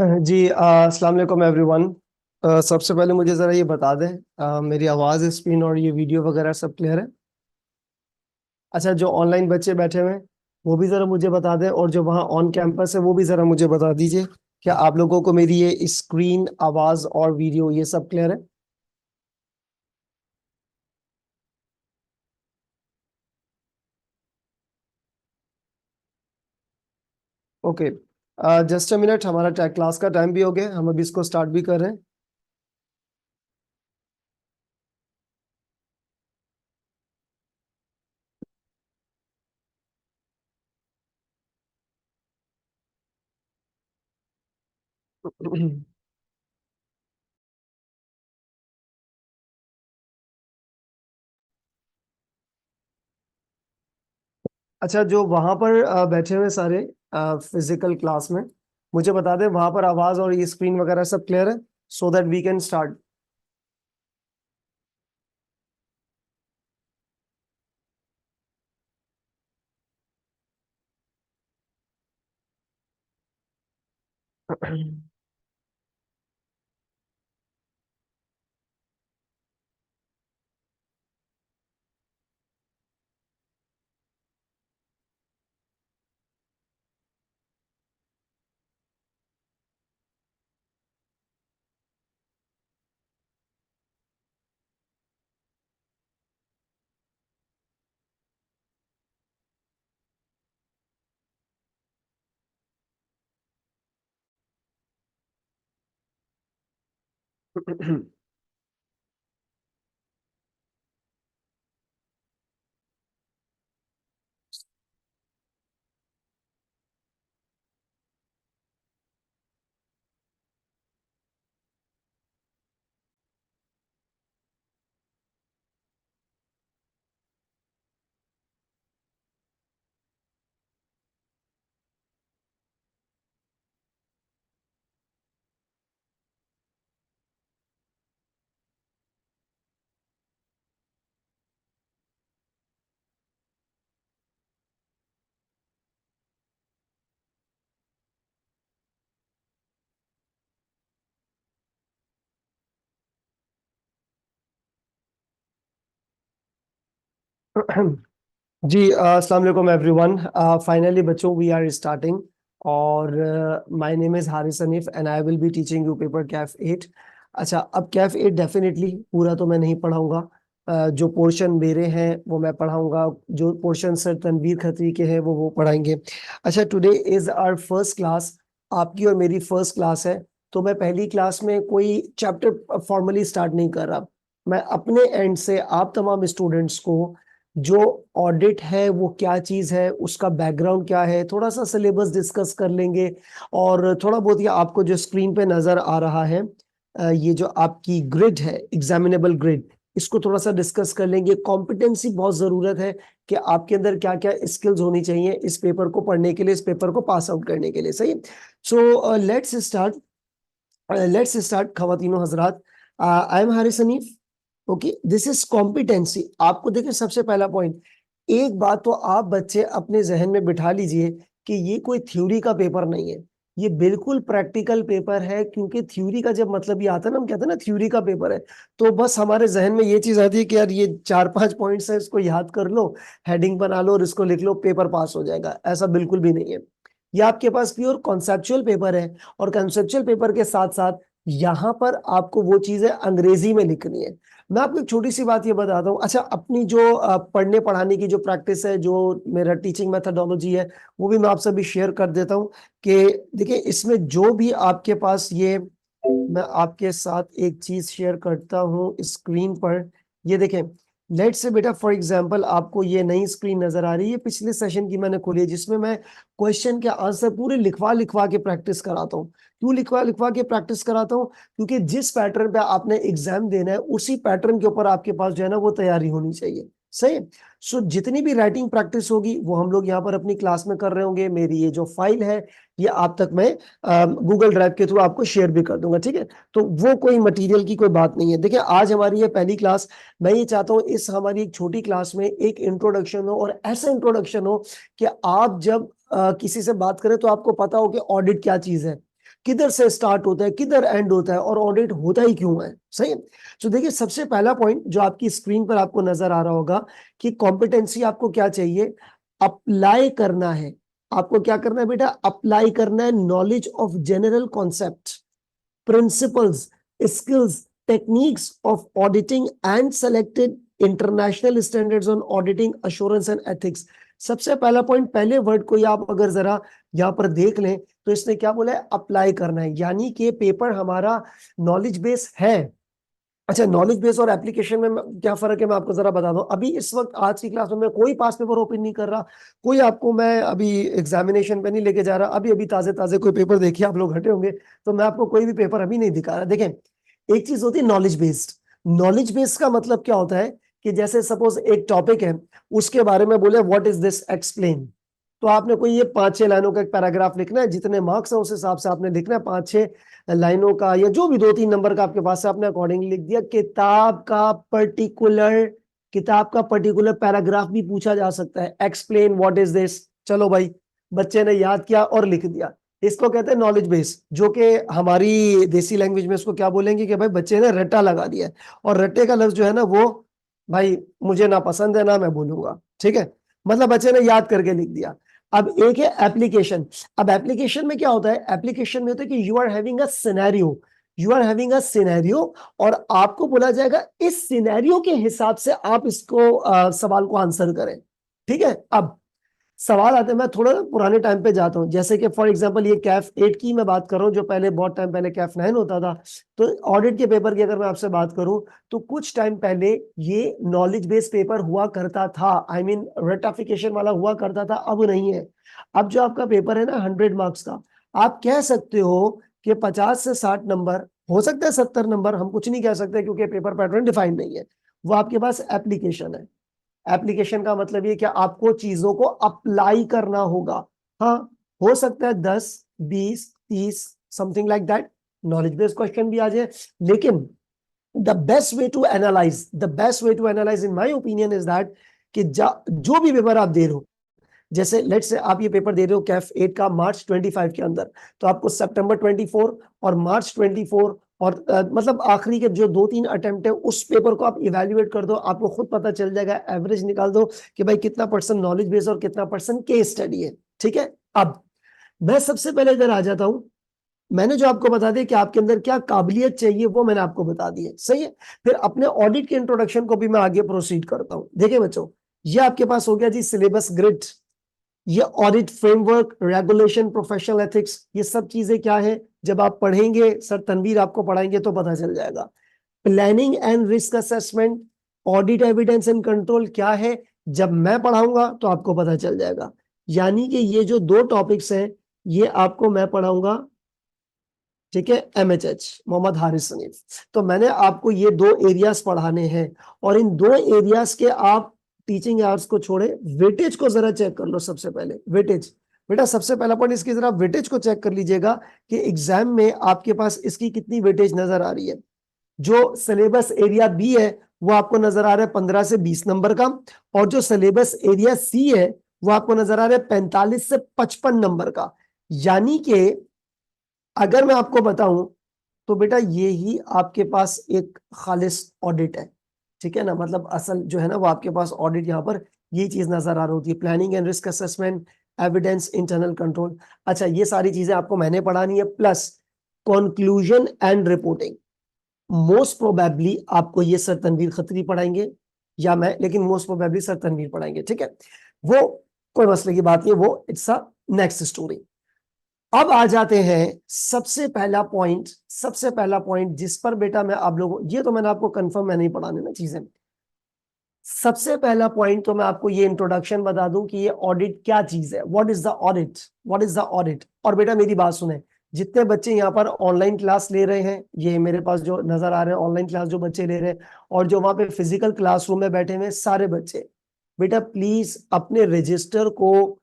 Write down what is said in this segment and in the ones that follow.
जी अस्सलाम वालेकुम एवरीवन। सबसे पहले मुझे ज़रा ये बता दें, मेरी आवाज़ स्क्रीन और ये वीडियो वगैरह सब क्लियर है? अच्छा, जो ऑनलाइन बच्चे बैठे हुए हैं वो भी ज़रा मुझे बता दें, और जो वहाँ ऑन कैंपस है वो भी ज़रा मुझे बता दीजिए, क्या आप लोगों को मेरी ये स्क्रीन, आवाज़ और वीडियो ये सब क्लियर है? ओके, जस्ट अ मिनट, हमारा क्लास का टाइम भी हो गया, हम अभी इसको स्टार्ट भी कर रहे हैं। अच्छा, जो वहां पर बैठे हुए सारे फिजिकल क्लास में, मुझे बता दें वहां पर आवाज और ये स्क्रीन वगैरह सब क्लियर है, so that we can start. जी, अस्सलाम वालेकुम एवरीवन। फाइनली बच्चों, वी आर स्टार्टिंग, और my name is Haris Hanif and I will be teaching you paper CAF 8। अच्छा, अब कैफ 8 डेफिनेटली पूरा तो मैं नहीं पढ़ाऊंगा, जो पोर्शन मेरे हैं वो मैं पढ़ाऊंगा, जो पोर्शन सर तनवीर खत्री के हैं वो पढ़ाएंगे। अच्छा, today is our first class, आपकी और मेरी फर्स्ट क्लास है, तो मैं पहली क्लास में कोई चैप्टर फॉर्मली स्टार्ट नहीं कर रहा। मैं अपने एंड से आप तमाम स्टूडेंट्स को जो ऑडिट है वो क्या चीज है, उसका बैकग्राउंड क्या है, थोड़ा सा सिलेबस डिस्कस कर लेंगे, और थोड़ा बहुत ये आपको जो स्क्रीन पे नजर आ रहा है, ये जो आपकी ग्रिड है, एग्जामिनेबल ग्रिड, इसको थोड़ा सा डिस्कस कर लेंगे। कॉम्पिटेंसी बहुत जरूरत है कि आपके अंदर क्या क्या स्किल्स होनी चाहिए इस पेपर को पढ़ने के लिए, इस पेपर को पास आउट करने के लिए। सही। सो लेट्स स्टार्ट खवातीनो हजरात। I am Haris Hanif. Okay, this is competency. आपको देखिए, सबसे पहला पॉइंट, एक बात तो आप बच्चे अपने जहन में बिठा लीजिए कि ये कोई थ्योरी का पेपर नहीं है, ये बिल्कुल प्रैक्टिकल पेपर है। क्योंकि थ्योरी का जब मतलब ये आता है ना, हम कहते हैं ना थ्योरी का पेपर है, तो बस हमारे जहन में ये चीज आती है कि यार ये 4-5 पॉइंट्स है, इसको याद कर लो, हेडिंग बना लो और इसको लिख लो, पेपर पास हो जाएगा। ऐसा बिल्कुल भी नहीं है। ये आपके पास प्योर कॉन्सेप्चुअल पेपर है, और कॉन्सेप्चुअल पेपर के साथ साथ यहाँ पर आपको वो चीजें अंग्रेजी में लिखनी है। मैं आपको एक छोटी सी बात ये बताता हूँ। अच्छा, अपनी जो पढ़ने पढ़ाने की जो प्रैक्टिस है, जो मेरा टीचिंग मेथडोलॉजी है, वो भी मैं आपसे भी शेयर कर देता हूँ कि देखिए, इसमें जो भी आपके पास ये, मैं आपके साथ एक चीज शेयर करता हूँ स्क्रीन पर। ये देखें, लेट से बेटा फॉर एग्जांपल, आपको ये नई स्क्रीन नजर आ रही है, पिछले सेशन की मैंने खोली है, जिसमें मैं क्वेश्चन के आंसर पूरे लिखवा लिखवा के प्रैक्टिस कराता हूँ। क्यों लिखवा लिखवा के प्रैक्टिस कराता हूँ? क्योंकि जिस पैटर्न पे आपने एग्जाम देना है, उसी पैटर्न के ऊपर आपके पास जो है ना वो तैयारी होनी चाहिए। सही। सो जितनी भी राइटिंग प्रैक्टिस होगी वो हम लोग यहाँ पर अपनी क्लास में कर रहे होंगे। मेरी ये जो फाइल है, ये आप तक मैं गूगल ड्राइव के थ्रू आपको शेयर भी कर दूंगा, ठीक है? तो वो कोई मटेरियल की कोई बात नहीं है। देखिए, आज हमारी ये पहली क्लास, मैं ये चाहता हूँ इस हमारी एक छोटी क्लास में एक इंट्रोडक्शन हो, और ऐसा इंट्रोडक्शन हो कि आप जब किसी से बात करें तो आपको पता हो कि ऑडिट क्या चीज है। किधर से स्टार्ट होता है, किधर एंड होता है, और ऑडिट होता ही क्यों है। सही है। तो देखिए सबसे पहला पॉइंट जो आपकी स्क्रीन पर आपको नजर आ रहा होगा कि कॉम्पिटेंसी आपको क्या चाहिए, अप्लाई करना है। आपको क्या करना है बेटा, अप्लाई करना है knowledge of general concept, principles, skills, techniques of auditing and selected international standards on auditing assurance and ethics. सबसे पहला पॉइंट, पहले वर्ड को आप अगर जरा यहां पर देख लें तो इसने क्या बोला है, अप्लाई करना है, यानी कि पेपर हमारा नॉलेज बेस है। अच्छा, नॉलेज बेस और एप्लीकेशन में क्या फर्क है मैं आपको जरा बता दूं। अभी इस वक्त आज की क्लास में मैं कोई पास पेपर ओपन नहीं कर रहा, कोई आपको मैं अभी एग्जामिनेशन पे नहीं लेके जा रहा। अभी अभी ताजे ताजे कोई पेपर देखिए, आप लोग हटे होंगे, तो मैं आपको कोई भी पेपर अभी नहीं दिखा रहा। देखें, एक चीज होती है नॉलेज बेस्ड। नॉलेज बेस्ड का मतलब क्या होता है कि जैसे सपोज एक टॉपिक है, उसके बारे में बोले व्हाट इज दिस, एक्सप्लेन, तो आपने कोई ये 5-6 लाइनों का एक पैराग्राफ लिखना है, जितने मार्क्स है उस हिसाब से आपने लिखना है, 5-6 लाइनों का या जो भी 2-3 नंबर का आपके पास है, आपने अकॉर्डिंगली लिख दिया। किताब का पर्टिकुलर पैराग्राफ भी पूछा जा सकता है, एक्सप्लेन व्हाट इज दिस, चलो भाई बच्चे ने याद किया और लिख दिया। इसको कहते हैं नॉलेज बेस, जो कि हमारी देसी लैंग्वेज में इसको क्या बोलेंगे कि भाई बच्चे ने रट्टा लगा दिया है, और रट्टे का लफ्ज जो है ना वो भाई मुझे ना पसंद है ना मैं बोलूंगा, ठीक है। मतलब बच्चे ने याद करके लिख दिया। अब एक है एप्लीकेशन। अब एप्लीकेशन में क्या होता है, एप्लीकेशन में होता है कि you are having a scenario, और आपको बोला जाएगा इस सिनेरियो के हिसाब से आप इसको सवाल को आंसर करें, ठीक है। अब सवाल आते हैं, मैं थोड़ा पुराने टाइम पे जाता हूं, जैसे कि फॉर एग्जांपल ये कैफ 8 की मैं बात कर रहा हूं, जो पहले बहुत टाइम पहले कैफ 9 होता था। तो ऑडिट के पेपर की अगर मैं आपसे बात करूं तो कुछ टाइम पहले ये नॉलेज बेस्ड पेपर हुआ करता था, आई मीन रेटिफिकेशन वाला हुआ करता था, अब नहीं है। अब जो आपका पेपर है ना 100 मार्क्स का, आप कह सकते हो कि 50 से 60 नंबर, हो सकता है 70 नंबर, हम कुछ नहीं कह सकते क्योंकि पेपर पैटर्न डिफाइंड नहीं है, वो आपके पास एप्लीकेशन है। एप्लीकेशन का मतलब ये कि आपको चीजों को अप्लाई करना होगा। हाँ, हो सकता है 10, 20, 30 something like that knowledge based question भी आ जाए, लेकिन the best way to analyse in my opinion is that कि जो भी पेपर आप दे रहे हो, जैसे लेट्स से आप ये पेपर दे रहे हो कैफ 8 का मार्च 25 के अंदर, तो आपको सितंबर 24 और मार्च 24 और मतलब आखिरी के जो 2-3 अटेम्प्ट है उस पेपर को आप इवेल्युएट कर दो, आपको खुद पता चल जाएगा, एवरेज निकाल दो कि भाई कितना परसेंट नॉलेज बेस और कितना परसेंट केस स्टडी है, ठीक है। अब मैं सबसे पहले इधर आ जाता हूं, मैंने जो आपको बता दिया कि आपके अंदर क्या काबिलियत चाहिए वो मैंने आपको बता दी है, सही है। फिर अपने ऑडिट के इंट्रोडक्शन को भी मैं आगे प्रोसीड करता हूं। देखिए बच्चों, ये आपके पास हो गया जी सिलेबस ग्रिड, ये audit framework, regulation, professional ethics, ये सब चीजें क्या है, जब आप पढ़ेंगे, सर तनवीर आपको पढ़ाएंगे तो पता चल जाएगा। Planning and risk assessment, audit evidence and control क्या है, जब मैं पढ़ाऊंगा तो आपको पता चल जाएगा। यानी कि ये जो 2 टॉपिक्स हैं ये आपको मैं पढ़ाऊंगा, ठीक है, MHH मोहम्मद हारिस हनीफ। तो मैंने आपको ये 2 एरियाज पढ़ाने हैं, और इन 2 एरियाज के आप टीचिंग आवर्स को छोड़े वेटेज को जरा चेक कर लो। सबसे पहले वेटेज, बेटा सबसे पहला पॉइंट इसकी जरा वेटेज को चेक कर लीजिएगा कि एग्जाम में आपके पास इसकी कितनी वेटेज नजर आ रही है। जो सिलेबस एरिया बी है वो आपको नजर आ रहा है 15 से 20 नंबर का, और जो सिलेबस एरिया सी है वो आपको नजर आ रहा है 45 से 55 नंबर का। यानी कि अगर मैं आपको बताऊं तो बेटा ये ही आपके पास एक खालिस ऑडिट है, ठीक है ना। मतलब असल जो है ना वो आपके पास ऑडिट, यहाँ पर ये चीज नजर आ रही होती है, planning and risk assessment, evidence, internal control. अच्छा, ये सारी चीजें आपको मैंने पढ़ानी है, plus conclusion and reporting. Most probably आपको ये सर तनवीर खत्री पढ़ाएंगे या मैं, लेकिन मोस्ट प्रोबेबली सर तनवीर पढ़ाएंगे, ठीक है। वो कोई मसले की बात नहीं, वो इट्स अ नेक्स्ट स्टोरी। अब आ जाते हैं सबसे पहला पॉइंट जिस पर बेटा मैं आप लोगों, ये तो मैंने आपको कंफर्म मैं नहीं पढ़ाने ना चीजें। सबसे पहला पॉइंट तो मैं आपको ये इंट्रोडक्शन बता दूं कि ये ऑडिट क्या चीज है, what is the audit, what is the audit. और बेटा मेरी बात सुने, जितने बच्चे यहाँ पर ऑनलाइन क्लास ले रहे हैं, ये मेरे पास जो नजर आ रहे हैं ऑनलाइन क्लास जो बच्चे ले रहे हैं, और जो वहां पे फिजिकल क्लासरूम में बैठे हुए सारे बच्चे, बेटा प्लीज अपने रजिस्टर को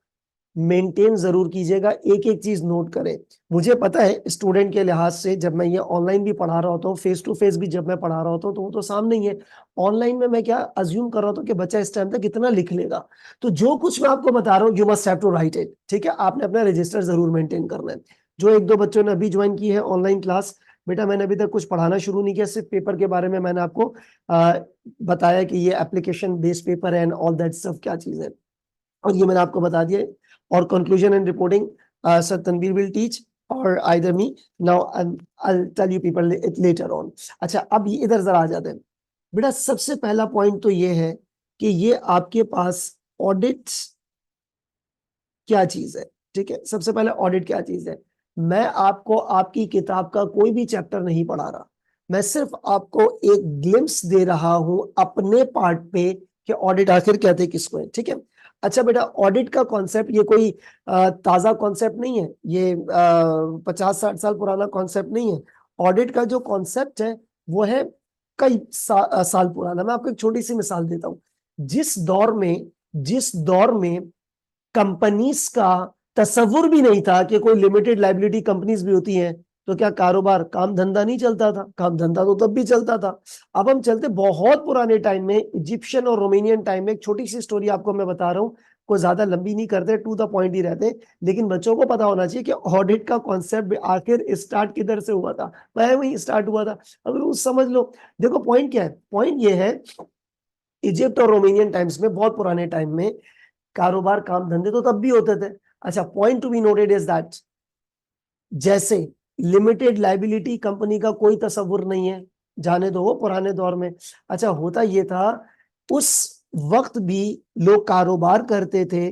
मेंटेन जरूर कीजिएगा, एक एक चीज नोट करें। मुझे पता है स्टूडेंट के लिहाज से, जब मैं ये ऑनलाइन भी पढ़ा रहा होता हूँ, फेस टू फेस भी जब मैं पढ़ा रहा होता हूँ, तो वो तो सामने ही है। ऑनलाइन में मैं क्या अज्यूम कर रहा था कि बच्चा इस टाइम तक कितना लिख लेगा, तो जो कुछ मैं आपको बता रहा हूँ you must have to write it, ठीक है। आपने अपना रजिस्टर जरूर मेंटेन करना है। जो एक दो बच्चों ने अभी ज्वाइन की है ऑनलाइन क्लास, बेटा मैंने अभी तक कुछ पढ़ाना शुरू नहीं किया, सिर्फ पेपर के बारे में मैंने आपको बताया कि ये एप्लीकेशन बेस्ड पेपर है एंड ऑल दैट स्टफ क्या चीज है, और ये मैंने आपको बता दिया। और conclusion and reporting sir Tanveer will teach और either me, now I tell you people it later on. अच्छा अब ये इधर जरा आ जाते हैं बेटा। सबसे पहला पॉइंट तो ये है कि ये आपके पास ऑडिट क्या चीज है, ठीक है। सबसे पहले ऑडिट क्या चीज है, मैं आपको आपकी किताब का कोई भी चैप्टर नहीं पढ़ा रहा, मैं सिर्फ आपको एक ग्लिम्स दे रहा हूं अपने पार्ट पे कि ऑडिट आखिर कहते किसको है, ठीक है। अच्छा बेटा, ऑडिट का कॉन्सेप्ट ये कोई ताजा कॉन्सेप्ट नहीं है, ये 50-60 साल पुराना कॉन्सेप्ट नहीं है। ऑडिट का जो कॉन्सेप्ट है वो है कई साल पुराना। मैं आपको एक छोटी सी मिसाल देता हूं। जिस दौर में कंपनीज का तस्वुर भी नहीं था कि कोई लिमिटेड लाइबिलिटी कंपनीज भी होती हैं, तो क्या कारोबार काम धंधा नहीं चलता था? काम धंधा तो तब भी चलता था। अब हम चलते बहुत पुराने टाइम में, इजिप्शियन और रोमेनियन टाइम में। एक छोटी सी स्टोरी आपको मैं बता रहा हूँ, कोई ज्यादा लंबी नहीं करते, टू द पॉइंट ही रहते, लेकिन बच्चों को पता होना चाहिए कि ऑडिट का कॉन्सेप्ट आखिर स्टार्ट किधर से हुआ था। वहीं स्टार्ट हुआ था, अगर वो समझ लो। देखो पॉइंट क्या है, पॉइंट ये है इजिप्ट और रोमेनियन टाइम्स में, बहुत पुराने टाइम में कारोबार काम धंधे तो तब भी होते थे। अच्छा, point to be noted is that जैसे लिमिटेड लाइबिलिटी कंपनी का कोई तस्वुर नहीं है, जाने दो वो पुराने दौर में। अच्छा, होता ये था उस वक्त भी लोग कारोबार करते थे,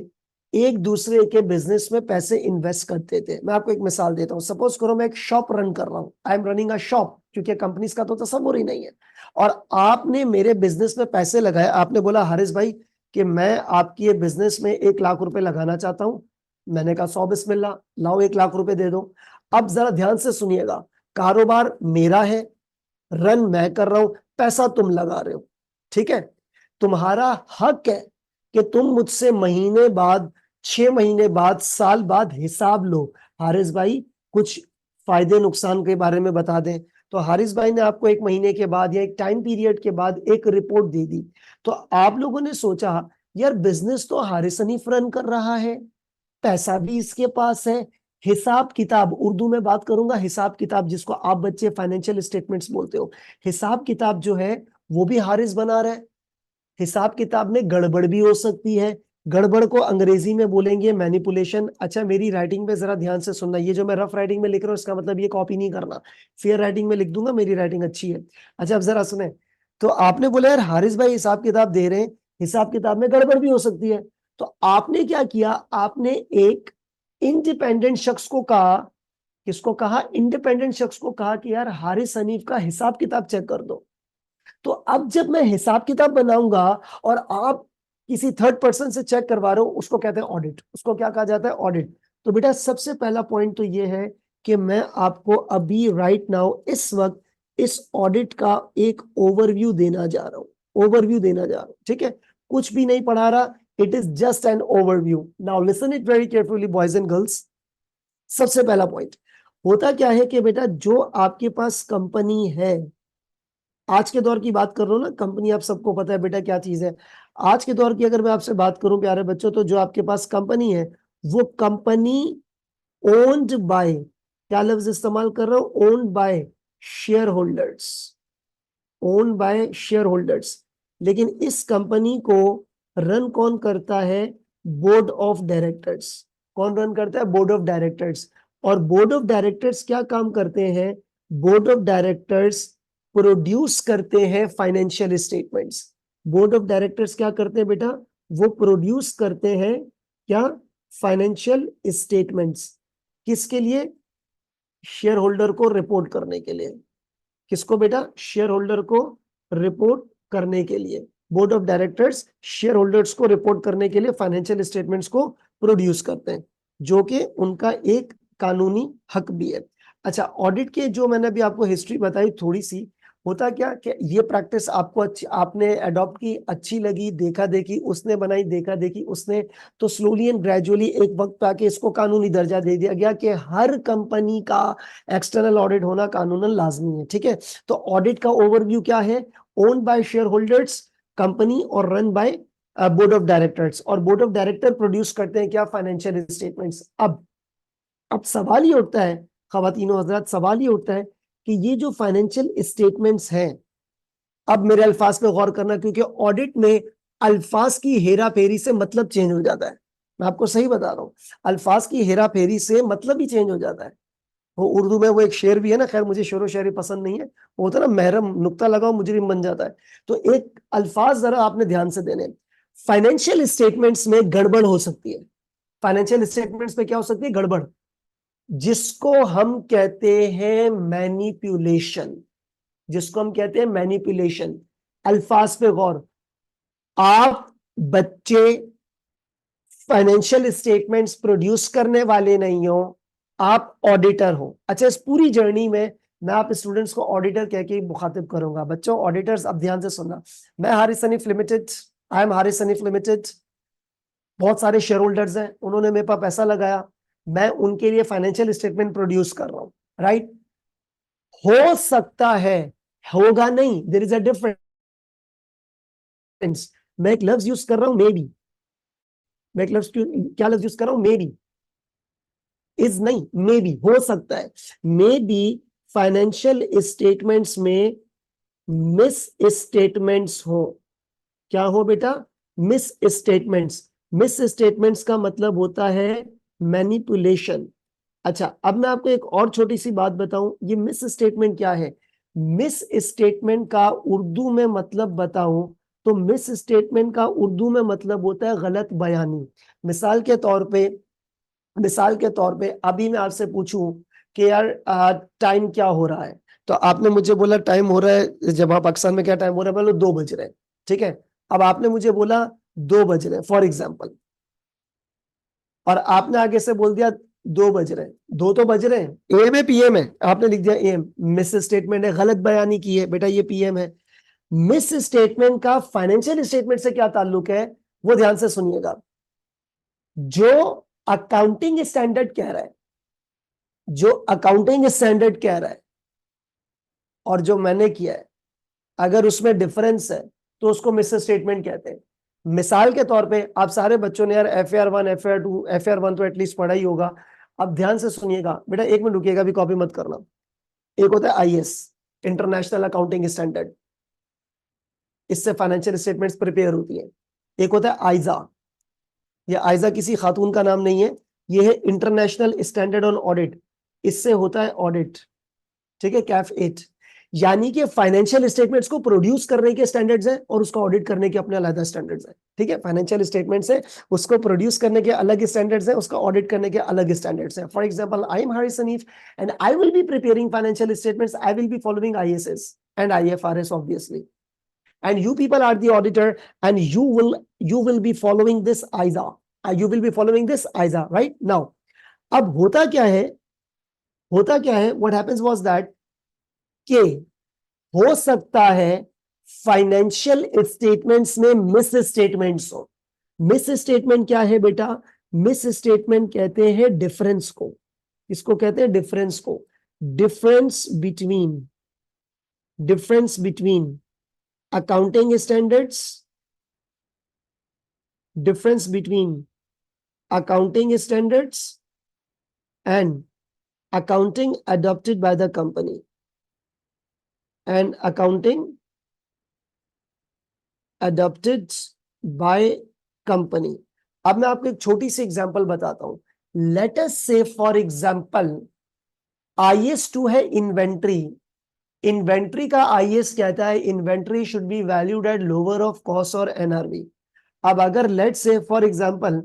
एक दूसरे के बिजनेस में पैसे इन्वेस्ट करते थे। मैं आपको एक मिसाल देता हूं, सपोज करो मैं एक शॉप रन कर रहा हूं, I am running a shop, क्योंकि कंपनीज का तो तस्वुर ही नहीं है, और आपने मेरे बिजनेस में पैसे लगाए। आपने बोला हारिस भाई कि मैं आपकी ये बिजनेस में 1 लाख रुपए लगाना चाहता हूं। मैंने कहा 100 बिस्मिल्लाह, लाओ 1 लाख रुपए दे दो। अब जरा ध्यान से सुनिएगा, कारोबार मेरा है, रन मैं कर रहा हूं, पैसा तुम लगा रहे हो, ठीक है। तुम्हारा हक है कि तुम मुझसे महीने बाद, 6 महीने बाद, साल बाद हिसाब लो। हारिस भाई कुछ फायदे नुकसान के बारे में बता दें, तो हारिस भाई ने आपको 1 महीने के बाद या एक टाइम पीरियड के बाद एक रिपोर्ट दे दी। तो आप लोगों ने सोचा यार बिजनेस तो हारिस हनीफ रन कर रहा है, पैसा भी इसके पास है, हिसाब किताब, उर्दू में बात करूंगा, हिसाब किताब जिसको आप बच्चे फाइनेंशियल स्टेटमेंट्स बोलते हो, हिसाब किताब जो है वो भी हारिस बना रहा है। हिसाब किताब में गड़बड़ भी हो सकती है, गड़बड़ को अंग्रेजी में बोलेंगे मैनिपुलेशन। अच्छा मेरी राइटिंग पे जरा ध्यान से सुनना, ये जो मैं रफ राइटिंग में लिख रहा हूँ इसका मतलब ये कॉपी नहीं करना, फेयर राइटिंग में लिख दूंगा, मेरी राइटिंग अच्छी है। अच्छा अब जरा सुने, तो आपने बोला यार हारिस भाई हिसाब किताब दे रहे हैं, हिसाब किताब में गड़बड़ भी हो सकती है, तो आपने क्या किया, आपने एक इंडिपेंडेंट शख्स को कहा, किसको कहा, इंडिपेंडेंट शख्स को कहा कि यार हारिस हनीफ का हिसाब किताब चेक कर दो। तो अब जब मैं हिसाब किताब बनाऊंगा और आप किसी थर्ड पर्सन से चेक करवा रहे हो, उसको कहते हैं ऑडिट, उसको क्या कहा जाता है, ऑडिट। तो बेटा सबसे पहला पॉइंट तो ये है कि मैं आपको अभी राइट नाउ इस वक्त इस ऑडिट का एक ओवरव्यू देना जा रहा हूं, ओवरव्यू देना जा रहा हूं, ठीक है। कुछ भी नहीं पढ़ा रहा, it is just an overview. Now listen it very carefully boys and girls. सबसे पहला पॉइंट होता क्या है कि बेटा जो आपके पास कंपनी है, आज के दौर की बात कर रहा हूं ना, कंपनी आप सबको पता है बेटा क्या चीज है। आज के दौर की अगर मैं आपसे बात करूं प्यारे बच्चों, तो जो आपके पास कंपनी है वो कंपनी ओन्ड बाय, क्या लफ्ज इस्तेमाल कर रहा हूं, owned by share holders, owned by share holders. लेकिन इस कंपनी को रन कौन करता है, बोर्ड ऑफ डायरेक्टर्स। कौन रन करता है, बोर्ड ऑफ डायरेक्टर्स। और बोर्ड ऑफ डायरेक्टर्स क्या काम करते हैं, बोर्ड ऑफ डायरेक्टर्स प्रोड्यूस करते हैं financial statements. Board of directors क्या करते हैं बेटा, वो प्रोड्यूस करते हैं क्या, फाइनेंशियल स्टेटमेंट्स। किसके लिए, शेयर होल्डर को रिपोर्ट करने के लिए। किसको बेटा, शेयर होल्डर को रिपोर्ट करने के लिए। Board of directors share holders को रिपोर्ट करने के लिए फाइनेंशियल स्टेटमेंट्स को प्रोड्यूस करते हैं, जो कि उनका एक कानूनी हक भी है। अच्छा, ऑडिट के जो मैंने अभी आपको हिस्ट्री बताई थोड़ी सी, होता क्या कि ये प्रैक्टिस आपको अच्छी, आपने अडॉप्ट की, अच्छी लगी, देखा देखी उसने बनाई, देखा देखी उसने, तो स्लोली एंड ग्रेजुअली एक वक्त पे आके इसको कानूनी दर्जा दे दिया गया कि हर कंपनी का एक्सटर्नल ऑडिट होना कानूनन लाजमी है, ठीक है। तो ऑडिट का ओवरव्यू क्या है, owned by share holders company और run by board of directors, और बोर्ड ऑफ डायरेक्टर प्रोड्यूस करते हैं क्या, फाइनेंशियल स्टेटमेंट्स। अब अब सवाल ये उठता है ख्वातीनो हजरात, सवाल ये उठता है कि ये जो फाइनेंशियल स्टेटमेंट्स हैं, अब मेरे अल्फाज पे गौर करना, क्योंकि ऑडिट में अल्फाज की हेरा फेरी से मतलब चेंज हो जाता है। मैं आपको सही बता रहा हूँ, अल्फाज की हेरा फेरी से मतलब ही चेंज हो जाता है। वो उर्दू में वो एक शेर भी है ना, खैर मुझे शेर व शायरी पसंद नहीं है, वो होता है ना, महरम नुक्ता लगाओ मुजरिम बन जाता है। तो एक अल्फाज जरा आपने ध्यान से देने, फाइनेंशियल स्टेटमेंट्स में गड़बड़ हो सकती है। फाइनेंशियल स्टेटमेंट्स में क्या हो सकती है? गड़बड़, जिसको हम कहते हैं मैनिपुलेशन, जिसको हम कहते हैं मैनिपुलेशन। अल्फाज पे गौर, आप बच्चे फाइनेंशियल स्टेटमेंट्स प्रोड्यूस करने वाले नहीं हो, आप ऑडिटर हो। अच्छा, इस पूरी जर्नी में मैं आप स्टूडेंट्स को ऑडिटर कह के मुखातिब करूंगा। बच्चों ऑडिटर्स, अब ध्यान से सुनना, मैं Haris Hanif limited, I am Haris Hanif limited, बहुत सारे शेयर होल्डर्स हैं, उन्होंने मेरे पास पैसा लगाया, मैं उनके लिए फाइनेंशियल स्टेटमेंट प्रोड्यूस कर रहा हूं, राइट। हो सकता है, होगा नहीं, देयर इज अ डिफरेंस। मैं एक लफ्ज यूज कर रहा हूं मे बी, मैं एक लफ्ज क्या लफ्ज यूज कर रहा हूं? मे बी, इज नहीं, मे बी, हो सकता है। मे बी फाइनेंशियल स्टेटमेंट्स में मिस स्टेटमेंट्स हो। क्या हो बेटा? Miss statements. मिस स्टेटमेंट्स का मतलब होता है मैनिपुलेशन। अच्छा, अब मैं आपको एक और छोटी सी बात बताऊं, ये मिस स्टेटमेंट क्या है? मिस स्टेटमेंट का उर्दू में मतलब बताऊं तो मिस स्टेटमेंट का उर्दू में मतलब होता है गलत बयानी। मिसाल के तौर पे, मिसाल के तौर पे अभी मैं आपसे पूछूं कि यार टाइम क्या हो रहा है, तो आपने मुझे बोला टाइम हो रहा है, जब आप पाकिस्तान में क्या टाइम हो रहा है, बोलो 2 बज रहे हैं, ठीक है। अब आपने मुझे बोला 2 बज रहे हैं फॉर एग्जाम्पल, और आपने आगे से बोल दिया 2 बज रहे हैं, 2 तो बज रहे हैं, एम है पीएम है, आपने लिख दिया एम, मिस स्टेटमेंट है, गलत बयानी की है बेटा, ये पीएम है। मिस स्टेटमेंट का फाइनेंशियल स्टेटमेंट से क्या ताल्लुक है, वो ध्यान से सुनिएगा। जो अकाउंटिंग स्टैंडर्ड कह रहा है, जो अकाउंटिंग स्टैंडर्ड कह रहा है और जो मैंने किया है, अगर उसमें डिफरेंस है तो उसको मिस स्टेटमेंट कहते हैं। मिसाल के तौर पे आप सारे बच्चों ने यार FAR 1 FAR 2 FAR 1 तो एटलीस्ट पढ़ा ही होगा। अब ध्यान से सुनिएगा बेटा, 1 मिनट रुकिएगा, भी कॉपी मत करना। एक होता है IS, इंटरनेशनल अकाउंटिंग स्टैंडर्ड, इससे फाइनेंशियल स्टेटमेंट्स प्रिपेयर होती है। एक होता है आइजा, ये आइजा किसी खातून का नाम नहीं है, ये है इंटरनेशनल स्टैंडर्ड ऑन ऑडिट, इससे होता है ऑडिट, ठीक है, CAF 8। यानी कि फाइनेंशियल स्टेटमेंट्स को प्रोड्यूस करने के स्टैंडर्ड्स हैं और उसको ऑडिट करने के अपने अलग स्टैंडर्ड्स हैं, ठीक है। फाइनेंशियल स्टेटमेंट्स है, उसको प्रोड्यूस करने के अलग स्टैंडर्ड्स हैं, उसका ऑडिट करने के अलग स्टैंडर्ड्स हैं। For example, I am Haris Hanif and I will B preparing financial statements, I will be following ISS and IFRS obviously, and you people are the auditor and you will be following this ISA, you will be following this ISA right now। अब होता क्या है, होता क्या है, what happens was that कि हो सकता है फाइनेंशियल स्टेटमेंट्स में मिस स्टेटमेंट्स हो। मिस स्टेटमेंट क्या है बेटा? मिस स्टेटमेंट कहते हैं डिफरेंस को, इसको कहते हैं डिफरेंस को, difference between, difference between accounting standards, difference between accounting standards and accounting adopted by the company and accounting adopted by company। अब मैं आपको एक छोटी सी एग्जांपल बताता हूं। लेट अस से फॉर एग्जांपल IS2 है इन्वेंट्री, इन्वेंट्री का IS कहता है inventory should be valued at lower of cost और NRV। अब अगर लेट से फॉर एग्जांपल,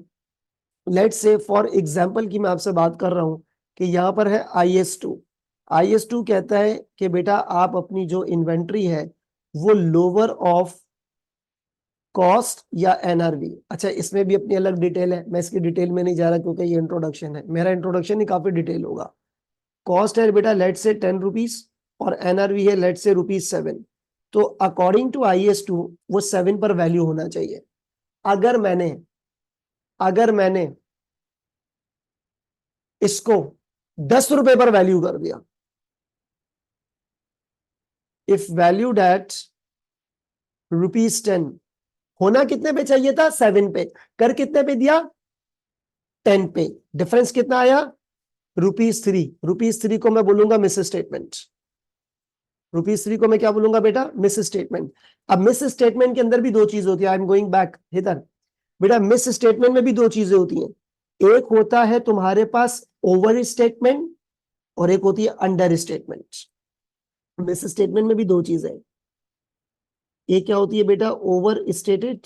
लेट से फॉर एग्जांपल की मैं आपसे बात कर रहा हूं कि यहां पर है IS2, IS2 कहता है कि बेटा आप अपनी जो इन्वेंट्री है वो लोअर ऑफ कॉस्ट या NRV। अच्छा, इसमें भी अपनी अलग डिटेल है, मैं इसकी डिटेल में नहीं जा रहा क्योंकि ये इंट्रोडक्शन है, मेरा इंट्रोडक्शन ही काफी डिटेल होगा। कॉस्ट है बेटा लेट से 10 रुपीज और NRV है लेट से ₹7। तो अकॉर्डिंग टू IS2 वो 7 पर वैल्यू होना चाहिए। अगर मैंने, अगर मैंने इसको 10 रुपए पर वैल्यू कर दिया, इफ वैल्यूड एट ₹10, होना कितने पे चाहिए था? 7 पे, कर कितने पे दिया? 10 पे। डिफरेंस कितना आया? ₹3 को मैं बोलूंगा मिस स्टेटमेंट। ₹3 को मैं क्या बोलूंगा बेटा? Miss statement. अब मिस स्टेटमेंट के अंदर भी दो चीज होती है। आई एम गोइंग बैक इधर। बेटा मिस स्टेटमेंट में भी दो चीजें होती हैं। एक होता है तुम्हारे पास ओवर स्टेटमेंट और एक होती है अंडर स्टेटमेंट। मिस स्टेटमेंट में भी दो चीजें हैं। एक क्या होती है बेटा? ओवर स्टेटेड,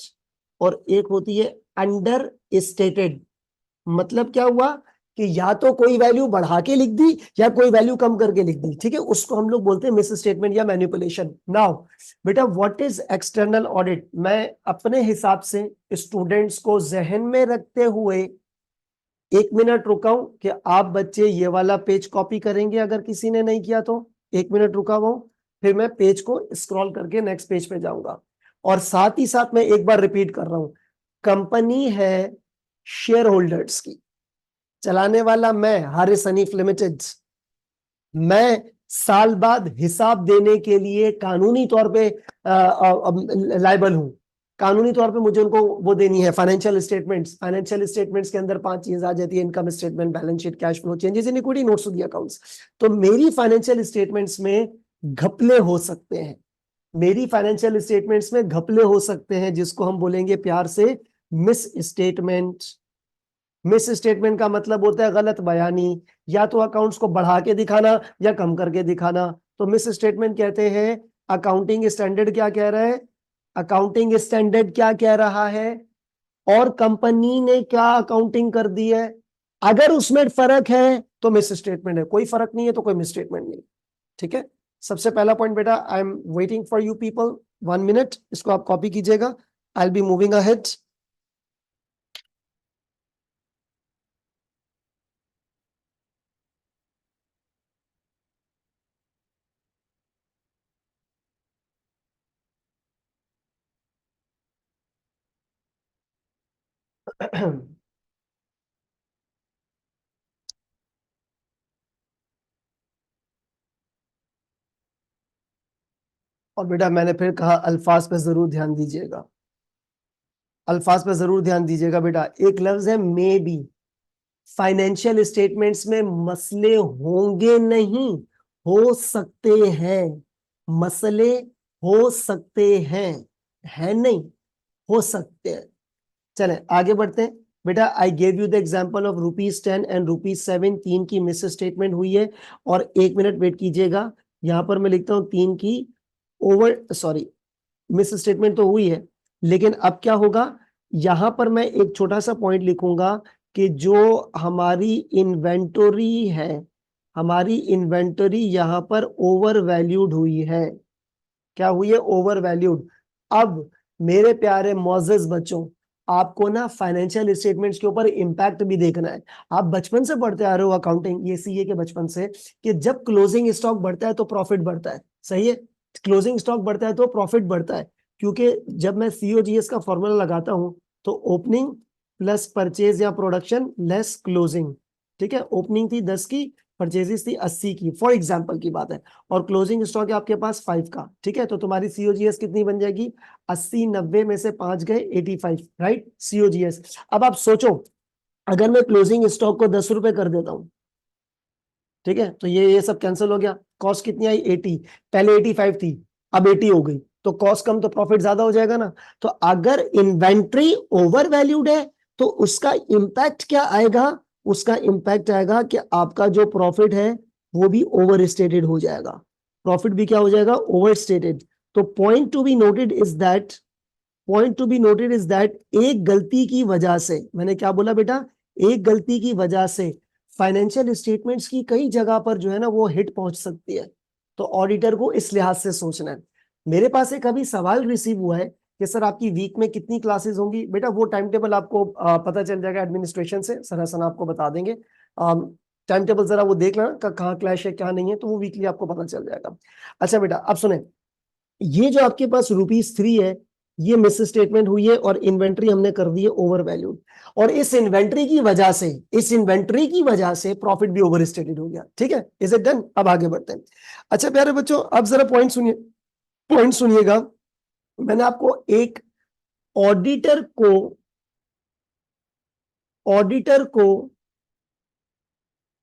और एक होती है अंडर स्टेटेड। मतलब क्या हुआ कि या तो कोई वैल्यू बढ़ा के लिख दी या कोई वैल्यू कम करके लिख दी, ठीक है? उसको हम लोग बोलते हैं मिस स्टेटमेंट या मैनिपुलेशन। नाउ बेटा व्हाट इज एक्सटर्नल ऑडिट? मैं अपने हिसाब से स्टूडेंट्स को जहन में रखते हुए 1 मिनट रुका हूं कि आप बच्चे ये वाला पेज कॉपी करेंगे अगर किसी ने नहीं किया तो। 1 मिनट रुका हुआ हूं, फिर मैं पेज को स्क्रॉल करके नेक्स्ट पेज पे जाऊंगा। और साथ ही साथ मैं एक बार रिपीट कर रहा हूं, कंपनी है शेयर होल्डर्स की, चलाने वाला मैं हारिस हनीफ लिमिटेड। मैं साल बाद हिसाब देने के लिए कानूनी तौर पे लायबल हूं। कानूनी तौर पे मुझे उनको वो देनी है फाइनेंशियल स्टेटमेंट्स। फाइनेंशियल स्टेटमेंट्स के अंदर 5 चीज आ जाती है: income statement, balance sheet, cash flow, changes in equity, notes to the accounts. तो मेरी फाइनेंशियल स्टेटमेंट्स में घपले हो सकते हैं। मेरी फाइनेंशियल स्टेटमेंट्स में घपले हो सकते हैं, जिसको हम बोलेंगे प्यार से मिस स्टेटमेंट। मिस स्टेटमेंट का मतलब होता है गलत बयानी, या तो अकाउंट्स को बढ़ा के दिखाना या कम करके दिखाना। तो मिस स्टेटमेंट कहते हैं। अकाउंटिंग स्टैंडर्ड क्या कह रहा है? अकाउंटिंग स्टैंडर्ड क्या कह रहा है और कंपनी ने क्या अकाउंटिंग कर दी है, अगर उसमें फर्क है तो मिस स्टेटमेंट है, कोई फर्क नहीं है तो कोई मिस स्टेटमेंट नहीं। ठीक है? सबसे पहला पॉइंट बेटा, I am waiting for you people 1 minute, इसको आप कॉपी कीजिएगा। आई विल बी मूविंग अहेड। और बेटा मैंने फिर कहा अल्फाज पे जरूर ध्यान दीजिएगा। अल्फाज पे जरूर ध्यान दीजिएगा बेटा। एक लफ्ज है मे बी। फाइनेंशियल स्टेटमेंट्स में मसले होंगे नहीं, हो सकते हैं। मसले हो सकते हैं, है नहीं, हो सकते हैं। चलें आगे बढ़ते हैं। बेटा I gave you the example of ₹10 and ₹7, 3 की मिस स्टेटमेंट हुई है। और 1 मिनट वेट कीजिएगा, यहां पर मैं लिखता हूं 3 की ओवर सॉरी मिस स्टेटमेंट तो हुई है, लेकिन अब क्या होगा? यहां पर मैं एक छोटा सा पॉइंट लिखूंगा कि जो हमारी इन्वेंटरी है, हमारी इन्वेंटरी यहां पर ओवर वैल्यूड हुई है। क्या हुई है? Over valued. अब मेरे प्यारे मोअज़्ज़ज़ बच्चों, आपको ना फाइनेंशियल स्टेटमेंट्स के ऊपर इंपैक्ट भी देखना है। आप बचपन से पढ़ते आ रहे हो अकाउंटिंग, ये सीए के बचपन से, कि जब क्लोजिंग स्टॉक बढ़ता है तो प्रॉफिट बढ़ता है। सही है? क्लोजिंग स्टॉक बढ़ता है तो प्रॉफिट बढ़ता है, क्योंकि जब मैं सीओजीएस का फॉर्मूला लगाता हूं तो ओपनिंग प्लस परचेज या प्रोडक्शन लेस क्लोजिंग। ठीक है? ओपनिंग थी 10 की, परचेजेस थी 80 की, फॉर एग्जाम्पल की बात है, और क्लोजिंग स्टॉक है आपके पास 5 का। ठीक है? तो तुम्हारी सीओजीएस कितनी बन जाएगी? 80, 90 में से 5 गए 85, राइट? सीओजीएस। अब आप सोचो, अगर मैं क्लोजिंग स्टॉक को 10 रुपए कर देता हूं, ठीक है, तो ये सब कैंसिल हो गया। कॉस्ट कितनी आई? 80। पहले 85 थी, अब 80 हो गई, तो कॉस्ट कम तो प्रॉफिट ज्यादा हो जाएगा ना। तो अगर इन्वेंट्री ओवर वैल्यूड है तो उसका इंपैक्ट क्या आएगा? उसका इंपैक्ट आएगा कि आपका जो प्रॉफिट है वो भी ओवर स्टेटेड हो जाएगा। प्रॉफिट भी क्या हो जाएगा? Over stated. तो point to be noted is that, point to be noted is that एक गलती की वजह से, मैंने क्या बोला बेटा? एक गलती की वजह से फाइनेंशियल स्टेटमेंट्स की कई जगह पर जो है ना वो हिट पहुंच सकती है। तो ऑडिटर को इस लिहाज से सोचना है। मेरे पास एक अभी सवाल रिसीव हुआ है कि सर आपकी वीक में कितनी क्लासेस होंगी? बेटा वो टाइम टेबल आपको पता चल जाएगा एडमिनिस्ट्रेशन से, सर हसन आपको बता देंगे। टाइम टेबल जरा वो देख लेना कहाँ क्लैश है क्या नहीं है, तो वो वीकली आपको पता चल जाएगा। अच्छा बेटा अब सुने, ये जो आपके पास ₹3 है, ये मिस स्टेटमेंट हुई है और इन्वेंट्री हमने कर दी है ओवर वैल्यूड, और इस इन्वेंट्री की वजह से, इस इन्वेंट्री की वजह से प्रॉफिट भी ओवर स्टेटेड हो गया। ठीक है? Is it done? अब आगे बढ़ते हैं। अच्छा प्यारे बच्चों, अब जरा पॉइंट सुनिए, पॉइंट सुनिएगा। मैंने आपको एक ऑडिटर को, ऑडिटर को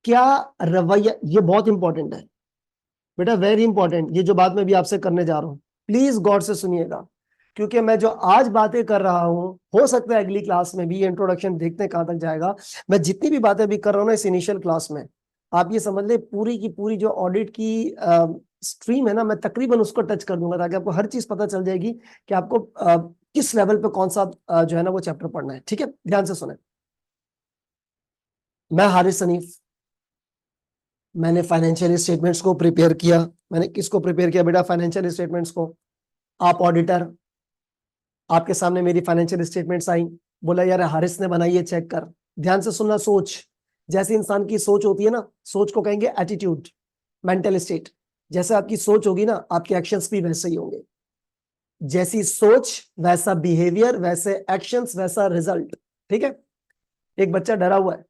क्या रवैया, ये बहुत इंपॉर्टेंट है बेटा, वेरी इंपॉर्टेंट, ये जो बात मैं भी आपसे करने जा रहा हूं, प्लीज गौर से सुनिएगा, क्योंकि मैं जो आज बातें कर रहा हूं, हो सकता है अगली क्लास में भी, ये इंट्रोडक्शन देखते हैं कहां तक जाएगा। मैं जितनी भी बातें भी कर रहा हूं ना इस इनिशियल क्लास में, आप ये समझ ले पूरी की पूरी जो ऑडिट की स्ट्रीम है ना, मैं तकरीबन उसको टच कर दूंगा, ताकि आपको हर चीज पता चल जाएगी कि आपको किस लेवल पे कौन सा जो है ना वो चैप्टर पढ़ना है। ठीक है, ध्यान से सुने। मैं हारिस हनीफ, मैंने फाइनेंशियल स्टेटमेंट्स को प्रिपेयर किया। मैंने किसको प्रिपेयर किया बेटा? फाइनेंशियल स्टेटमेंट्स को। आप ऑडिटर, आपके सामने मेरी फाइनेंशियल स्टेटमेंट्स आई, बोला यार हारिस ने बनाई है, चेक कर। ध्यान से सुनना, सोच, जैसे इंसान की सोच होती है ना, सोच को कहेंगे एटीट्यूड, मेंटल स्टेट। जैसे आपकी सोच होगी ना, आपके एक्शंस भी वैसे ही होंगे। जैसी सोच वैसा बिहेवियर, वैसे एक्शंस वैसा रिजल्ट। ठीक है, एक बच्चा डरा हुआ है,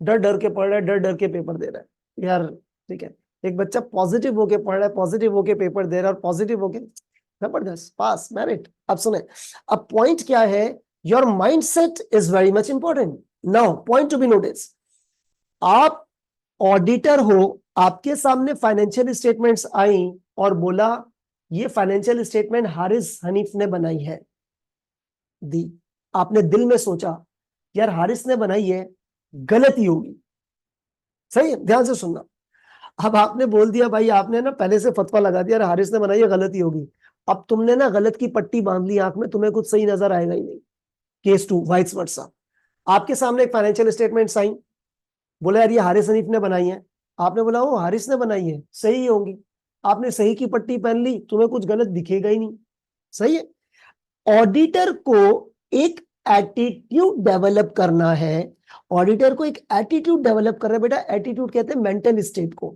डर डर के पढ़ रहा है, डर डर के पेपर दे रहा है यार। ठीक है, एक बच्चा पॉजिटिव होके पढ़ रहा है, पॉजिटिव होके पेपर दे रहा है, और पॉजिटिव होके जबरदस्त पास, मेरिट। अब सुने, अब पॉइंट क्या है, your mindset is very much important. Now point to be notice, आप ऑडिटर हो, आपके सामने फाइनेंशियल स्टेटमेंट्स आई और बोला ये फाइनेंशियल स्टेटमेंट हारिस हनीफ ने बनाई है, दी। आपने दिल में सोचा यार हारिस ने बनाई है, गलती होगी। सही है, ध्यान से सुनना। अब आपने बोल दिया भाई, आपने ना पहले से फतवा लगा दिया, अरे हारिस ने बनाई है, गलती होगी। अब तुमने ना गलत की पट्टी बांध ली आंख में, तुम्हें कुछ सही नजर आएगा ही नहीं। Case two, vice versa. आपके सामने एक फाइनेंशियल स्टेटमेंट आई, बोला यार ये हारिस हनीफ ने बनाई है। आपने बोला वो हारिस ने बनाई है, सही ही होंगी। आपने सही की पट्टी पहन ली, तुम्हें कुछ गलत दिखेगा ही नहीं। सही है। ऑडिटर को एक एटीट्यूड डेवलप करना है, ऑडिटर को एक एटीट्यूड डेवलप कर रहा है बेटा। एटीट्यूड कहते हैं मेंटल स्टेट को।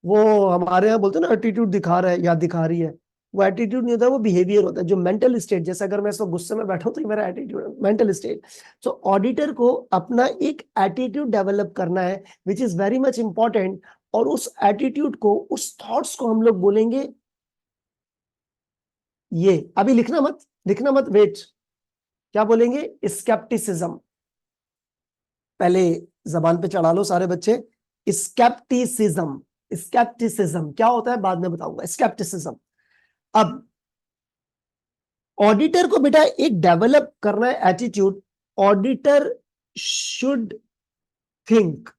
वो हमारे यहाँ बोलते हैं ना एटीट्यूड दिखा रहा है या दिखा रही है, वो एटीट्यूड नहीं होता, वो बिहेवियर होता है, जो मेंटल स्टेट। जैसे अगर मैं इसको गुस्से में बैठा हूं तो ये मेरा एटीट्यूड, मेंटल स्टेट। सो ऑडिटर को अपना एक एटीट्यूड डेवलप करना है, which is very much important. और उस एटीट्यूड को, उस थॉट्स को हम लोग बोलेंगे ये, अभी लिखना मत, लिखना मत, वेट। क्या बोलेंगे? स्केप्टिसिज्म। पहले जबान पे चढ़ा लो सारे बच्चे। स्केप्टिसिज्म, स्केप्टिसिज्म क्या होता है बाद में बताऊंगा। स्केप्टिसिज्म। अब ऑडिटर को बेटा एक डेवलप करना है एटीट्यूड। ऑडिटर शुड थिंक,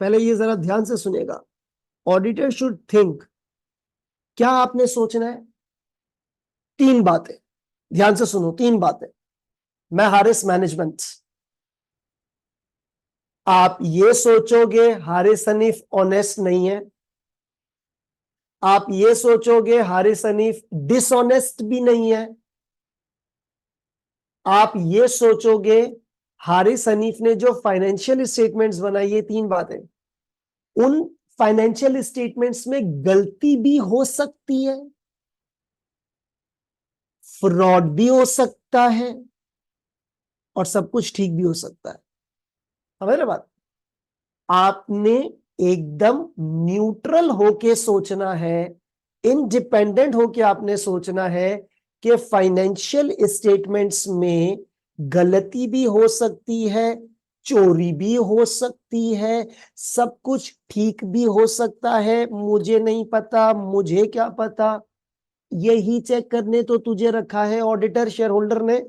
पहले ये जरा ध्यान से सुनेगा। ऑडिटर शुड थिंक, क्या आपने सोचना है? तीन बातें, ध्यान से सुनो, तीन बातें। मैं हारिस मैनेजमेंट, आप ये सोचोगे हारिस हनीफ ऑनेस्ट नहीं है, आप ये सोचोगे हारिस हनीफ डिसऑनेस्ट भी नहीं है, आप ये सोचोगे हारिस हनीफ ने जो फाइनेंशियल स्टेटमेंट्स बनाई, ये तीन बातें, उन फाइनेंशियल स्टेटमेंट्स में गलती भी हो सकती है, फ्रॉड भी हो सकता है, और सब कुछ ठीक भी हो सकता है। समझ रहे बात? आपने एकदम न्यूट्रल होके सोचना है, इंडिपेंडेंट होके आपने सोचना है कि फाइनेंशियल स्टेटमेंट्स में गलती भी हो सकती है, चोरी भी हो सकती है, सब कुछ ठीक भी हो सकता है। मुझे नहीं पता, मुझे क्या पता, यही चेक करने तो तुझे रखा है ऑडिटर, शेयर होल्डर ने।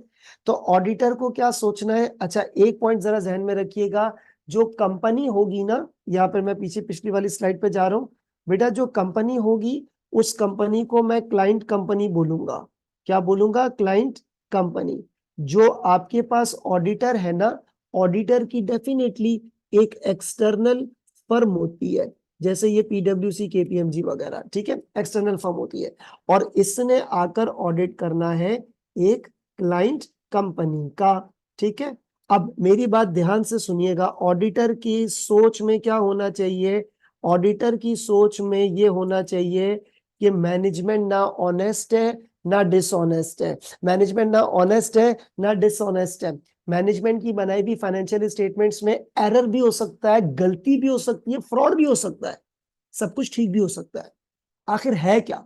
तो ऑडिटर को क्या सोचना है? अच्छा, एक पॉइंट जरा जहन में रखिएगा, जो कंपनी होगी ना, यहाँ पर मैं पीछे पिछली वाली स्लाइड पे जा रहा हूं बेटा, जो कंपनी होगी उस कंपनी को मैं क्लाइंट कंपनी बोलूंगा। क्या बोलूंगा? Client company. जो आपके पास ऑडिटर है ना, ऑडिटर की डेफिनेटली एक एक्सटर्नल फर्म होती है, जैसे ये पीडब्ल्यूसी, केपीएमजी वगैरह, ठीक है, एक्सटर्नल फर्म होती है। और इसने आकर ऑडिट करना है एक क्लाइंट कंपनी का। ठीक है, अब मेरी बात ध्यान से सुनिएगा। ऑडिटर की सोच में क्या होना चाहिए? ऑडिटर की सोच में ये होना चाहिए कि मैनेजमेंट ना ऑनेस्ट है ना डिसऑनेस्ट है, मैनेजमेंट ना ऑनेस्ट है ना डिसऑनेस्ट है। मैनेजमेंट की बनाई भी फाइनेंशियल स्टेटमेंट्स में एरर भी हो सकता है, गलती भी हो सकती है, फ्रॉड भी हो सकता है, सब कुछ ठीक भी हो सकता है। आखिर है क्या?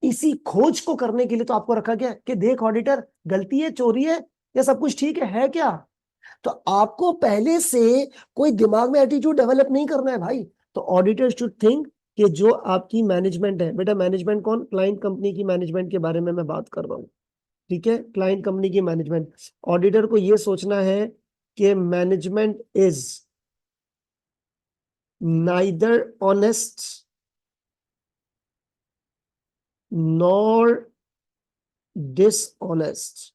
इसी खोज को करने के लिए तो आपको रखा गया कि देख ऑडिटर, गलती है, चोरी है, या सब कुछ ठीक है क्या? तो आपको पहले से कोई दिमाग में एटीट्यूड डेवलप नहीं करना है भाई। तो ऑडिटर शुड थिंक कि जो आपकी मैनेजमेंट है, बेटा मैनेजमेंट कौन, क्लाइंट कंपनी की मैनेजमेंट के बारे में मैं बात कर रहा हूँ, ठीक है, क्लाइंट कंपनी की मैनेजमेंट। ऑडिटर को ये सोचना है कि management is neither honest nor dishonest,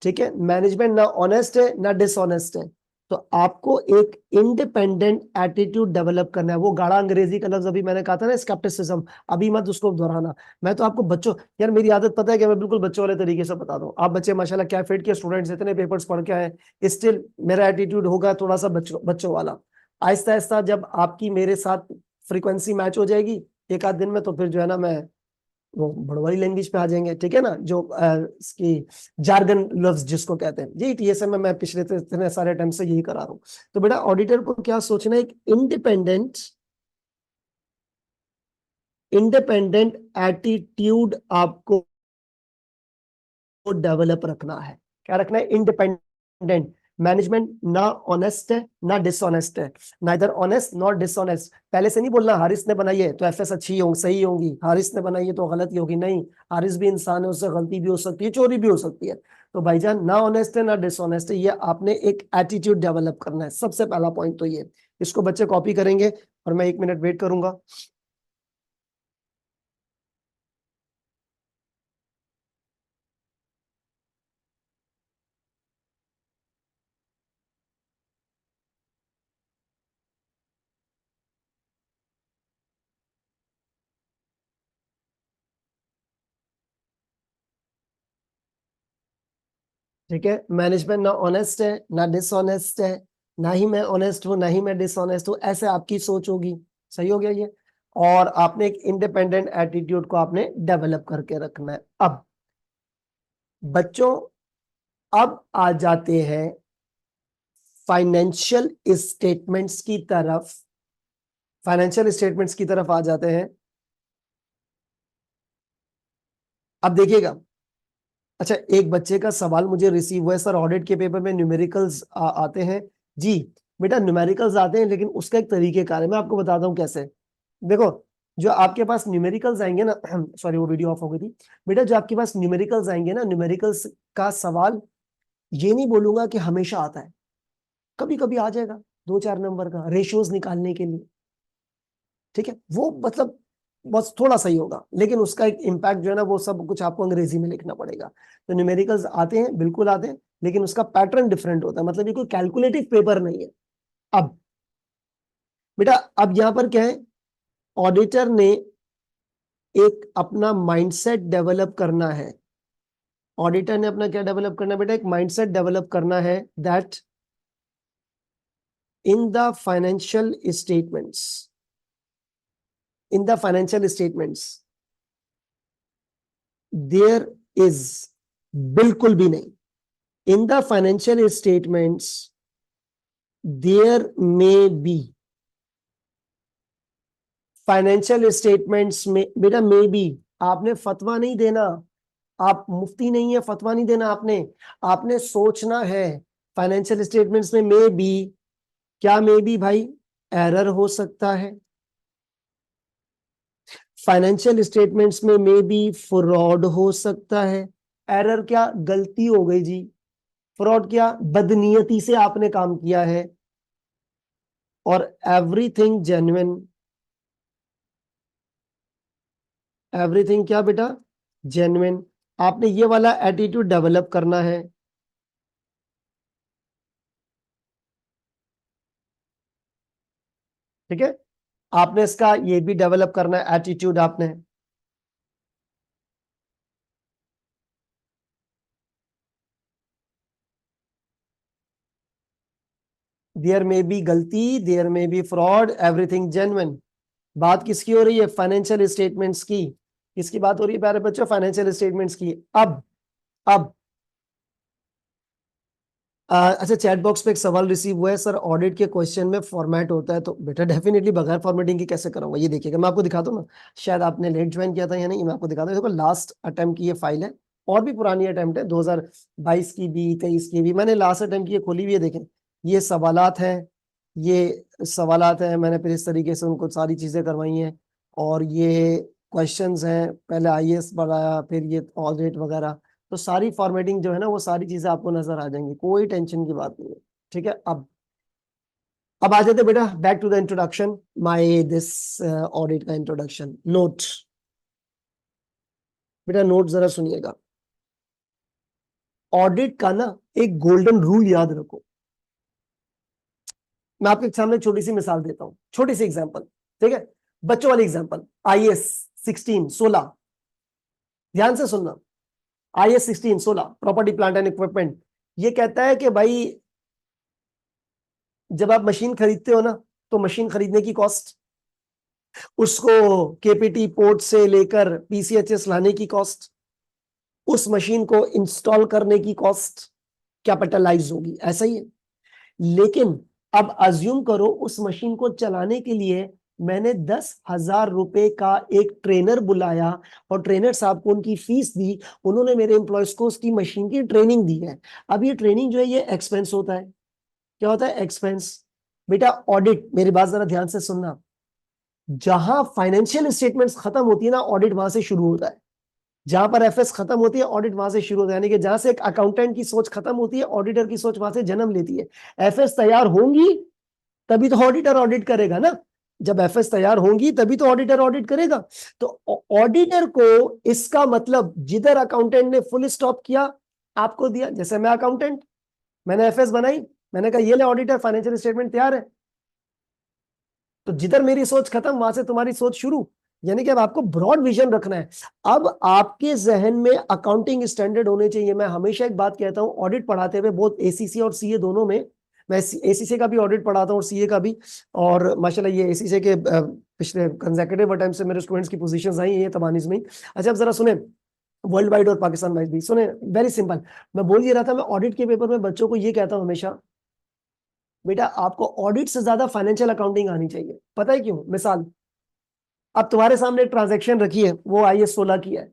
ठीक है, मैनेजमेंट ना ऑनेस्ट है ना डिसऑनेस्ट है। तो आपको एक इंडिपेंडेंट एटीट्यूड डेवलप करना है। वो गाढ़ा अंग्रेजी का लफ्ज अभी मैंने कहा था ना, स्केप्टिसिज्म, अभी मत उसको दोहराना। मैं तो आपको बच्चों, यार मेरी आदत पता है कि मैं बिल्कुल बच्चों वाले तरीके से बता दूं। आप बच्चे माशाल्लाह क्या फिट के स्टूडेंट्स, इतने पेपर्स पढ़ के आए, स्टिल मेरा एटीट्यूड होगा थोड़ा सा बच्चों बच्चों वाला। आहिस्ता आहिस्ता जब आपकी मेरे साथ फ्रीक्वेंसी मैच हो जाएगी एक आध दिन में, तो फिर जो है ना मैं वो बड़वारी लैंग्वेज पे आ जाएंगे, ठीक है ना, जो इसकी जार्गन लफ्ज जिसको कहते हैं। यही टीएसएम में मैं पिछले इतने सारे टाइम से यही करा रहा हूं। तो बेटा ऑडिटर को क्या सोचना है, एक इंडिपेंडेंट एटीट्यूड आपको डेवलप रखना है। क्या रखना है, इंडिपेंडेंट। मैनेजमेंट ना ऑनेस्ट है ना डिसऑनेस्ट है, नाइदर ऑनेस्ट नॉट डिसऑनेस्ट। पहले से नहीं बोलना हारिस ने बनाई है तो एफएस अच्छी होंगी, सही होंगी, हारिस ने बनाई है तो गलत ही होगी, नहीं, हारिस भी इंसान है, उससे गलती भी हो सकती है, चोरी भी हो सकती है। तो भाईजान ना ऑनेस्ट है ना डिसऑनेस्ट है, ये आपने एक एटीट्यूड डेवलप करना है। सबसे पहला पॉइंट तो ये, इसको बच्चे कॉपी करेंगे और मैं 1 मिनट वेट करूंगा। ठीक है, मैनेजमेंट ना ऑनेस्ट है ना डिसऑनेस्ट है, ना ही मैं ऑनेस्ट हूं ना ही मैं डिसऑनेस्ट हूं, ऐसे आपकी सोच होगी। सही हो गया ये। और आपने एक इंडिपेंडेंट एटीट्यूड को आपने डेवलप करके रखना है। अब बच्चों, अब आ जाते हैं फाइनेंशियल स्टेटमेंट्स की तरफ। फाइनेंशियल स्टेटमेंट्स की तरफ आ जाते हैं। अब देखिएगा, अच्छा एक बच्चे का सवाल मुझे रिसीव हुआ है, सर ऑडिट के पेपर में न्यूमेरिकल्स आते हैं। जी बेटा न्यूमेरिकल्स आते हैं, लेकिन उसका एक तरीकेकार है, मैं आपको बताता हूँ कैसे। देखो, जो आपके पास न्यूमेरिकल्स आएंगे ना सॉरी वो वीडियो ऑफ हो गई थी। बेटा जो आपके पास न्यूमेरिकल्स आएंगे ना, न्यूमेरिकल्स का सवाल ये नहीं बोलूंगा कि हमेशा आता है, कभी कभी आ जाएगा 2-4 नंबर का रेशियोज निकालने के लिए, ठीक है, वो मतलब बस थोड़ा सही होगा, लेकिन उसका एक इम्पैक्ट जो है ना वो सब कुछ आपको अंग्रेजी में लिखना पड़ेगा। तो न्यूमेरिकल्स आते हैं, बिल्कुल आते हैं, लेकिन उसका पैटर्न डिफरेंट होता है, मतलब ये कोई कैलकुलेटिव पेपर नहीं है। अब बेटा अब यहां पर क्या है, ऑडिटर ने एक अपना माइंडसेट डेवलप करना है। ऑडिटर ने अपना क्या डेवलप करना है बेटा, एक माइंडसेट डेवलप करना है that in the financial statements, in the financial statements there is, बिल्कुल भी नहीं, in the financial statements there may be, financial statements में बेटा मे बी, आपने फतवा नहीं देना, आप मुफ्ती नहीं है, फतवा नहीं देना आपने, आपने सोचना है। फाइनेंशियल स्टेटमेंट्स में मे बी, क्या मे बी भाई, एरर हो सकता है। फाइनेंशियल स्टेटमेंट्स में मे बी फ्रॉड हो सकता है। एरर क्या, गलती हो गई जी। फ्रॉड क्या, बदनीयती से आपने काम किया है। और एवरीथिंग जेन्युइन, एवरीथिंग क्या बेटा, जेन्युइन। आपने ये वाला एटीट्यूड डेवलप करना है, ठीक है, आपने इसका ये भी डेवलप करना है एटीट्यूड आपने। देयर में बी गलती, देयर में बी फ्रॉड, एवरीथिंग जेन्युइन। बात किसकी हो रही है, फाइनेंशियल स्टेटमेंट्स की। किसकी बात हो रही है प्यारे बच्चों, फाइनेंशियल स्टेटमेंट्स की। अब अच्छा चैट बॉक्स पे एक सवाल रिसीव हुआ है, सर ऑडिट के क्वेश्चन में फॉर्मेट होता है, तो बेटा डेफिनेटली बगैर फॉर्मेटिंग की कैसे करूंगा, ये देखिएगा मैं आपको दिखाता हूँ ना, शायद आपने लेट ज्वाइन किया था या नहीं, मैं आपको दिखाता हूँ। देखो लास्ट अटेम्प्ट की ये फाइल है, और भी पुरानी अटेम्प्ट है, 2022 की भी, 23 की भी। मैंने लास्ट अटेम्प्ट की खोली हुई है, देखें ये सवालात हैं, ये सवालात हैं, मैंने फिर इस तरीके से उनको सारी चीजें करवाई हैं। और ये क्वेश्चंस हैं, पहले आईएएस बनाया, फिर ये ऑडिट वगैरह, तो सारी फॉर्मेटिंग जो है ना वो सारी चीजें आपको नजर आ जाएंगी, कोई टेंशन की बात नहीं है। ठीक है, अब आ जाते बेटा back to the introduction, my this audit का इंट्रोडक्शन। नोट बेटा, नोट जरा सुनिएगा। ऑडिट का ना एक गोल्डन रूल याद रखो। मैं आपके सामने छोटी सी मिसाल देता हूं, छोटी सी एग्जांपल, ठीक है, बच्चों वाली एग्जांपल। आईएएस 16 ध्यान से सुनना। IAS 16 property plant and equipment, ये कहता है कि भाई जब आप मशीन खरीदते हो ना, तो मशीन खरीदने की कॉस्ट, उसको केपीटी पोर्ट से लेकर पीसीएचएस लाने की कॉस्ट, उस मशीन को इंस्टॉल करने की कॉस्ट कैपिटलाइज होगी, ऐसा ही है। लेकिन अब अज्यूम करो उस मशीन को चलाने के लिए मैंने 10,000 रुपए का एक ट्रेनर बुलाया और ट्रेनर साहब को उनकी फीस दी, उन्होंने मेरे एम्प्लॉयज को उसकी मशीन की ट्रेनिंग दी है। अब ये ट्रेनिंग जो है ये एक्सपेंस होता है। क्या होता है? एक्सपेंस। बेटा ऑडिट, मेरी बात जरा ध्यान से सुनना, जहां फाइनेंशियल स्टेटमेंट्स खत्म होती है ना, ऑडिट वहां से शुरू होता है। जहां पर एफएस खत्म होती है, ऑडिट वहां से शुरू होता है। यानी कि जहां से एक अकाउंटेंट की सोच खत्म होती है, ऑडिटर की सोच वहां से जन्म लेती है। एफएस तैयार होंगी तभी तो ऑडिटर ऑडिट करेगा ना, जब एफएस तैयार होंगी तभी तो ऑडिटर ऑडिट करेगा। तो ऑडिटर को इसका मतलब जिधर अकाउंटेंट ने फुल स्टॉप किया, आपको दिया, जैसे मैं अकाउंटेंट, मैंने एफएस बनाई, मैंने कहा ये ले ऑडिटर, फाइनेंशियल स्टेटमेंट तैयार है, तो जिधर मेरी सोच खत्म वहां से तुम्हारी सोच शुरू। यानी कि अब आपको ब्रॉड विजन रखना है। अब आपके जहन में अकाउंटिंग स्टैंडर्ड होने चाहिए। मैं हमेशा एक बात कहता हूं, ऑडिट पढ़ाते हुए बहुत एसीसी और सीए दोनों में, मैं एसीसी का भी ऑडिट पढ़ाता हूं और सीए का भी। और माशाल्लाह ये एसीसी के पिछले कंसेक्यूटिव टाइम से मेरे स्टूडेंट्स की पोजीशंस आई हैं तबानीज में। अच्छा अब जरा सुने, वर्ल्ड वाइड और पाकिस्तान वाइड भी सुने, वेरी सिंपल। मैं बोल ये रहा था, मैं ऑडिट के पेपर में बच्चों को ये कहता हूं हमेशा, बेटा आपको ऑडिट से ज्यादा फाइनेंशियल अकाउंटिंग आनी चाहिए। पता है क्यों? मिसाल, अब तुम्हारे सामने एक ट्रांजैक्शन रखी है, वो आईएएस 16 की है,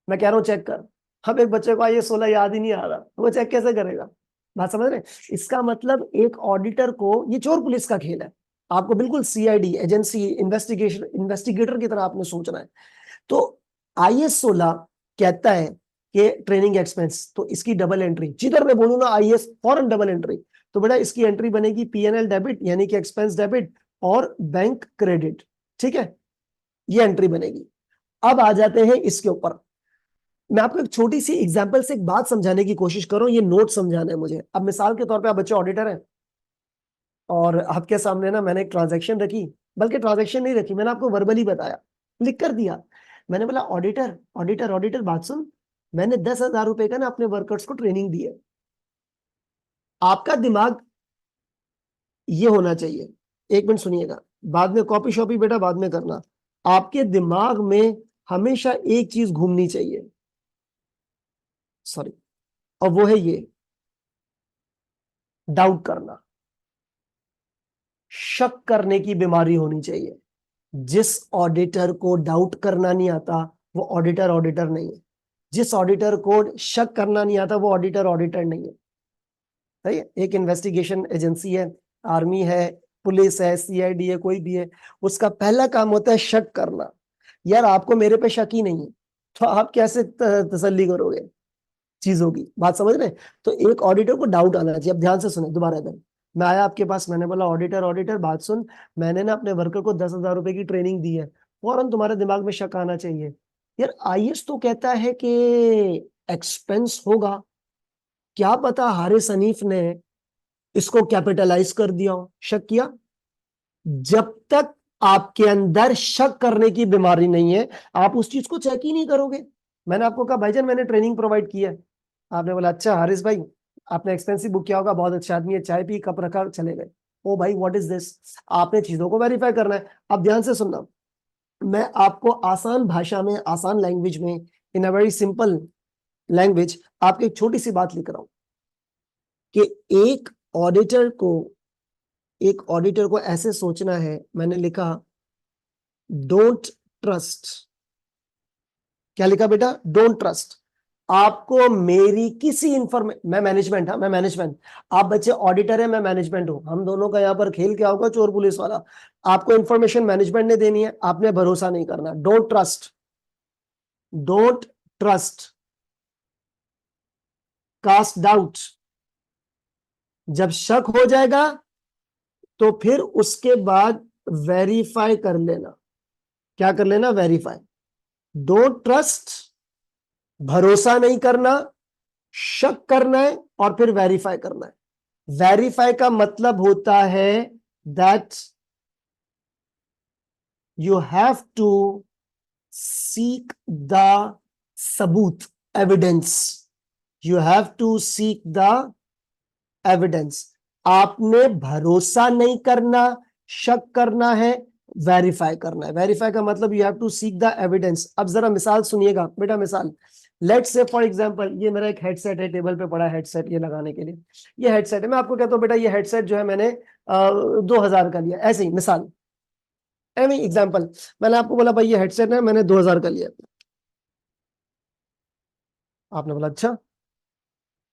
मैं कह रहा हूं चेक कर। अब एक बच्चे को आईएएस 16 याद ही नहीं आ रहा, वो चेक कैसे करेगा? बात समझ रहे? इसका मतलब एक ऑडिटर को, ये चोर पुलिस का खेल है, आपको बिल्कुल सीआईडी एजेंसी इन्वेस्टिगेशन इन्वेस्टिगेटर की तरह आपने सोचना है। तो आईएएस 16 कहता है कि ट्रेनिंग एक्सपेंस, तो इसकी डबल एंट्री, जिधर मैं बोलूँ ना आईएएस फॉरन डबल एंट्री, तो बेटा इसकी एंट्री बनेगी पीएनएल डेबिट यानी कि एक्सपेंस डेबिट और बैंक क्रेडिट। ठीक है, ये एंट्री बनेगी। अब आ जाते हैं इसके ऊपर, मैं आपको एक छोटी सी एग्जांपल से एक बात समझाने की कोशिश करूं, ये नोट समझाना है मुझे। अब मिसाल के तौर पे आप बच्चे ऑडिटर हैं और आपके सामने ना मैंने एक ट्रांजैक्शन रखी, बल्कि ट्रांजैक्शन नहीं रखी, मैंने आपको वर्बली बताया, लिख कर दिया। मैंने बोला ऑडिटर ऑडिटर ऑडिटर बात सुन, मैंने 10,000 रुपए का ना अपने वर्कर्स को ट्रेनिंग दी है। आपका दिमाग ये होना चाहिए, एक मिनट सुनिएगा, बाद में कॉपी शॉपी बेटा बाद में करना। आपके दिमाग में हमेशा एक चीज घूमनी चाहिए, सॉरी, और वो है ये, डाउट करना, शक करने की बीमारी होनी चाहिए। जिस ऑडिटर को डाउट करना नहीं आता वो ऑडिटर ऑडिटर नहीं है, जिस ऑडिटर को शक करना नहीं आता वो ऑडिटर ऑडिटर नहीं है। सही है? एक इन्वेस्टिगेशन एजेंसी है, आर्मी है, पुलिस है, सीआईडी है, कोई भी है, उसका पहला काम होता है शक करना। यार आपको मेरे पे शक ही नहीं है, तो आप कैसे तसल्ली करोगे चीजों की? बात समझ रहे हैं? तो एक ऑडिटर को डाउट आना चाहिए। अब ध्यान से सुने दोबारा इधर, मैं आया आपके पास, मैंने बोला ऑडिटर ऑडिटर बात सुन, मैंने ना अपने वर्कर को 10,000 रुपए की ट्रेनिंग दी है। फौरन तुम्हारे दिमाग में शक आना चाहिए, यार आईएएस तो कहता है कि एक्सपेंस होगा, क्या पता हारिस हनीफ ने इसको कैपिटलाइज कर दिया हो। शक किया? जब तक आपके अंदर शक करने की बीमारी नहीं है आप उस चीज को चेक ही नहीं करोगे। मैंने आपको कहा भाईजान मैंने ट्रेनिंग प्रोवाइड की है, आपने बोला अच्छा हारिस भाई आपने एक्सपेंसिव बुक किया होगा, बहुत अच्छा आदमी है, चाय पी कप रखा चले गए। ओ भाई व्हाट इज दिस? आपने चीजों को वेरीफाई करना है। अब ध्यान से सुनना, मैं आपको आसान भाषा में, आसान लैंग्वेज में, इन अ वेरी सिंपल लैंग्वेज आपको एक छोटी सी बात लिख रहा हूं कि एक ऑडिटर को, एक ऑडिटर को ऐसे सोचना है, मैंने लिखा डोंट ट्रस्ट। क्या लिखा बेटा? Don't trust. आपको मेरी किसी इंफॉर्मेशन, मैं मैनेजमेंट, हाँ मैं मैनेजमेंट, आप बच्चे ऑडिटर है, मैं मैनेजमेंट हूं, हम दोनों का यहां पर खेल क्या होगा, चोर पुलिस वाला। आपको इंफॉर्मेशन मैनेजमेंट ने देनी है, आपने भरोसा नहीं करना, don't trust, don't trust, cast doubt. जब शक हो जाएगा तो फिर उसके बाद वेरीफाई कर लेना। क्या कर लेना? वेरीफाई। डोंट ट्रस्ट, भरोसा नहीं करना, शक करना है, और फिर वेरीफाई करना है। वेरीफाई का मतलब होता है that you have to seek the सबूत, evidence. You have to seek the evidence. आपने भरोसा नहीं करना, शक करना है, वेरीफाई करना है। वेरीफाई का मतलब you have to seek the evidence. अब जरा मिसाल सुनिएगा बेटा, मिसाल लेट्स से फॉर एग्जांपल, ये मेरा एक हेडसेट है, टेबल पे पड़ा हेडसेट, ये लगाने के लिए ये हेडसेट है। मैं आपको कहता हूं बेटा ये हेडसेट जो है मैंने 2000 का लिया, ऐसे ही मिसाल, एवं एग्जांपल। मैंने आपको बोला भाई ये हेडसेट है, मैंने 2000 का लिया। आपने बोला अच्छा।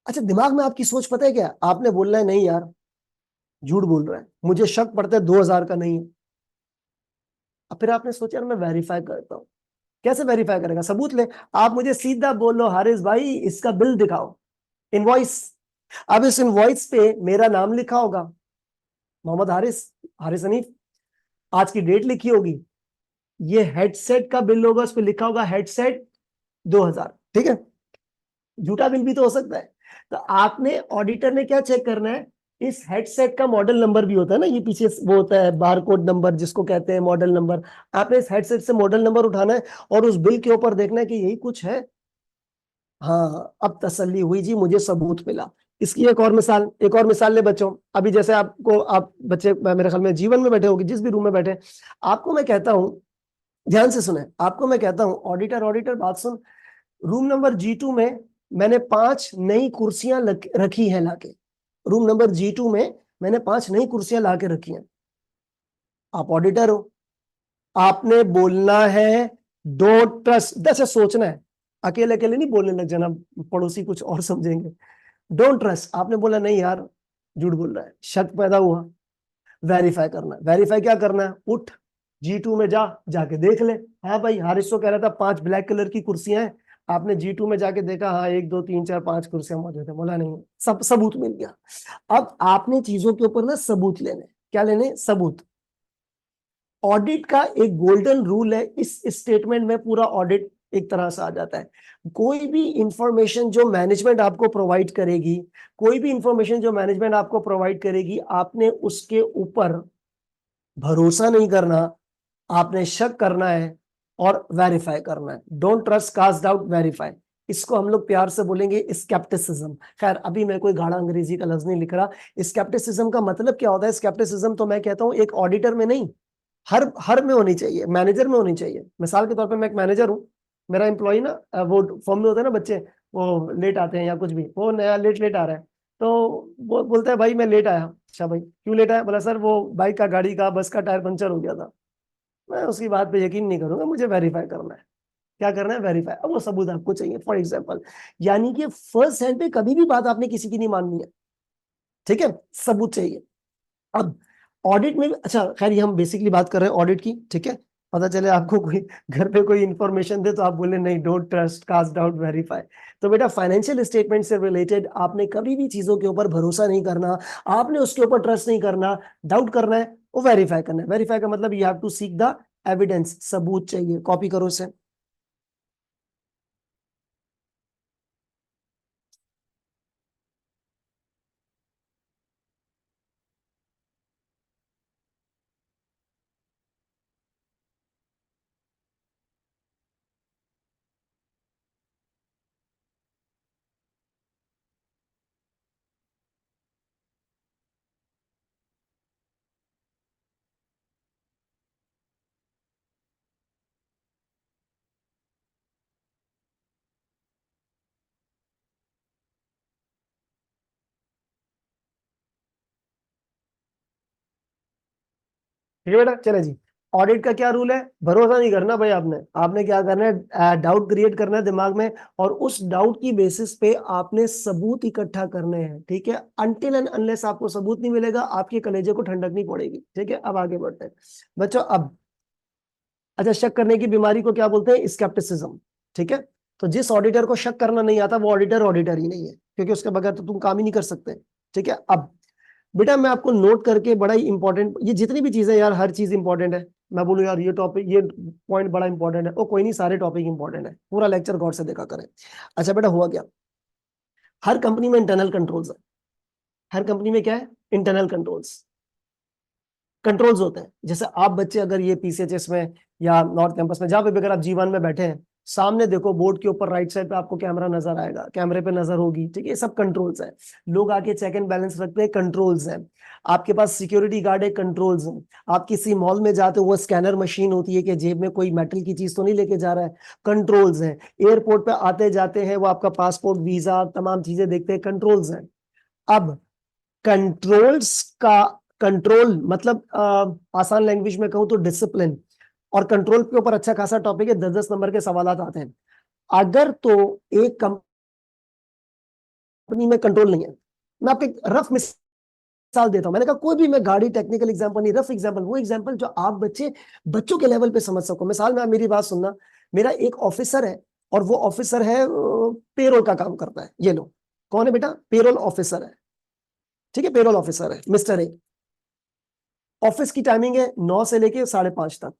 अच्छा, दिमाग में आपकी सोच पता है क्या? आपने बोलना है नहीं यार, झूठ बोल रहा है, मुझे शक पड़ता है 2000 का नहीं है। अब फिर आपने सोचा यार मैं वेरीफाई करता हूँ। कैसे वेरीफाई करेगा? सबूत ले। आप मुझे सीधा बोलो हारिस भाई इसका बिल दिखाओ, इनवॉइस। अब इस इनवॉइस पे मेरा नाम लिखा होगा, मोहम्मद हारिस, हारिस हनीफ, आज की डेट लिखी होगी, ये हेडसेट का बिल होगा, उस पर लिखा होगा हेडसेट 2000। ठीक है, झूठा बिल भी तो हो सकता है। तो आपने, ऑडिटर ने क्या चेक करना है? इस हेडसेट का मॉडल नंबर भी होता है ना, ये पीछे वो होता है बारकोड नंबर जिसको कहते हैं मॉडल नंबर। आपने इस हेडसेट से मॉडल नंबर उठाना है और उस बिल के ऊपर देखना है कि यही कुछ है। हाँ, अब तसल्ली हुई जी, मुझे सबूत मिला। इसकी एक और मिसाल, एक और मिसाल ले बच्चों। अभी जैसे आपको, आप बच्चे मेरे ख्याल में जीवन में बैठे होगे, जिस भी रूम में बैठे, आपको मैं कहता हूं, ध्यान से सुने, आपको मैं कहता हूं ऑडिटर, ऑडिटर बात सुन, रूम नंबर G2 में मैंने 5 नई कुर्सियां रखी है लाके। रूम नंबर G2 में मैंने 5 नई कुर्सियां लाके रखी हैं। आप ऑडिटर हो, आपने बोलना है डोंट ट्रस्ट, जैसे सोचना है, अकेले अकेले नहीं बोलने लग जाना, पड़ोसी कुछ और समझेंगे। डोंट ट्रस्ट, आपने बोला नहीं यार झूठ बोल रहा है, शक पैदा हुआ, वेरीफाई करना है। वेरीफाई क्या करना है? उठ, G2 में जा, जाके देख ले। हाँ भाई हारिस तो कह रहा था 5 ब्लैक कलर की कुर्सियां हैं, आपने G2 में जाके देखा, हाँ 1 2 3 4 5 कुर्सियां मौजूद है, बोला नहीं, सब सबूत मिल गया। अब आपने चीजों के ऊपर ना सबूत लेने, क्या लेने? सबूत। ऑडिट का एक गोल्डन रूल है, इस स्टेटमेंट में पूरा ऑडिट एक तरह से आ जाता है। कोई भी इंफॉर्मेशन जो मैनेजमेंट आपको प्रोवाइड करेगी, कोई भी इंफॉर्मेशन जो मैनेजमेंट आपको प्रोवाइड करेगी, आपने उसके ऊपर भरोसा नहीं करना, आपने शक करना है और वेरीफाई करना है। Don't trust, cast doubt, verify. इसको हम लोग प्यार से बोलेंगे स्केप्टिसिज्म। खैर अभी मैं कोई गाढ़ा अंग्रेजी का लफ्ज नहीं लिख रहा। स्केप्टिसिज्म का मतलब क्या होता है? स्केप्टिसिज्म तो मैं कहता हूं एक ऑडिटर में नहीं, हर में होनी चाहिए, मैनेजर में होनी चाहिए। मिसाल के तौर पे मैं एक मैनेजर हूँ, मेरा एम्प्लॉय ना, वो फॉर्म में होता है ना बच्चे, वो लेट आते हैं या कुछ भी, वो नया लेट लेट आ रहा है, तो वो बोलता है भाई मैं लेट आया। अच्छा भाई क्यों लेट आया? बोला सर वो बाइक का, गाड़ी का, बस का टायर पंचर हो गया था। मैं उसकी बात पे यकीन नहीं करूंगा, मुझे वेरीफाई करना है। क्या करना है? वेरीफाई। अब वो सबूत आपको चाहिए, फॉर एग्जाम्पल, यानी कि फर्स्ट हैंड पे कभी भी बात आपने किसी की नहीं माननी है। ठीक है, सबूत चाहिए। अब ऑडिट में भी, अच्छा खैर ये हम बेसिकली बात कर रहे हैं ऑडिट की, ठीक है। पता चले आपको कोई घर पे कोई इंफॉर्मेशन दे तो आप बोले नहीं, don't trust, cast doubt, verify. तो बेटा फाइनेंशियल स्टेटमेंट से रिलेटेड आपने कभी भी चीजों के ऊपर भरोसा नहीं करना, आपने उसके ऊपर ट्रस्ट नहीं करना, डाउट करना है, वो वेरीफाई करना है। वेरीफाई का मतलब you have to seek the evidence, सबूत चाहिए। कॉपी करो इसे। ठीक है बेटा, चले जी। ऑडिट का क्या रूल है? भरोसा नहीं करना भाई, आपने क्या करना है, डाउट क्रिएट करना है दिमाग में, और उस डाउट की बेसिस पे आपने सबूत इकट्ठा करने हैं, ठीक है। अनटिल एंड अनलेस आपको सबूत नहीं मिलेगा, आपके कलेजे को ठंडक नहीं पड़ेगी, ठीक है। अब आगे बढ़ते हैं बच्चों। अब अच्छा, शक करने की बीमारी को क्या बोलते हैं? स्केप्टिसिज्म, ठीक है। तो जिस ऑडिटर को शक करना नहीं आता वो ऑडिटर ही नहीं है, क्योंकि उसके बगैर तो तुम काम ही नहीं कर सकते, ठीक है। अब बेटा मैं आपको नोट करके, बड़ा ही इंपॉर्टेंट, ये जितनी भी चीजें यार, हर चीज इंपॉर्टेंट है। मैं बोलूं यार ये टॉपिक, ये पॉइंट बड़ा इंपॉर्टेंट है, ओ कोई नहीं, सारे टॉपिक इंपॉर्टेंट है, पूरा लेक्चर गौर से देखा करें। अच्छा बेटा, हुआ क्या, हर कंपनी में इंटरनल कंट्रोल्स है। हर कंपनी में क्या है? इंटरनल कंट्रोल्स होते हैं। जैसे आप बच्चे अगर ये पीसीएचएस में या नॉर्थ कैंपस में, जहां पे भी अगर आप जीवन में बैठे हैं, सामने देखो बोर्ड के ऊपर राइट साइड पे आपको कैमरा नजर आएगा, कैमरे पे नजर होगी, ठीक है। ये सब कंट्रोल्स है। लोग आके चेक एंड बैलेंस रखते हैं, कंट्रोल्स है। आपके पास सिक्योरिटी गार्ड है, कंट्रोल्स है। आप किसी मॉल में जाते हो, वो स्कैनर मशीन होती है कि जेब में कोई मेटल की चीज तो नहीं लेके जा रहा है, कंट्रोल्स है। एयरपोर्ट पे आते जाते हैं वो आपका पासपोर्ट, वीजा, तमाम चीजें देखते हैं, कंट्रोल्स है। अब कंट्रोल्स का, कंट्रोल मतलब आसान लैंग्वेज में कहूं तो डिसिप्लिन, और कंट्रोल के ऊपर अच्छा खासा टॉपिक है, 10-10 नंबर के सवाल आते हैं। अगर तो एक कंपनी में कंट्रोल नहीं है, मैं आपको एक रफ मिसाल देता हूं। मैंने कहा कोई भी, मैं गाड़ी टेक्निकल एग्जांपल नहीं, रफ एग्जांपल, वो एग्जांपल जो आप बच्चों के लेवल पे समझ सको। मिसाल में आप मेरी बात सुनना, मेरा एक ऑफिसर है, और वो ऑफिसर है पेरोल का काम करता है। ये लो, कौन है बेटा? पेरोल ऑफिसर है, ठीक है। पेरोल ऑफिसर है मिस्टर ए। ऑफिस की टाइमिंग है 9 से लेके 5:30 तक।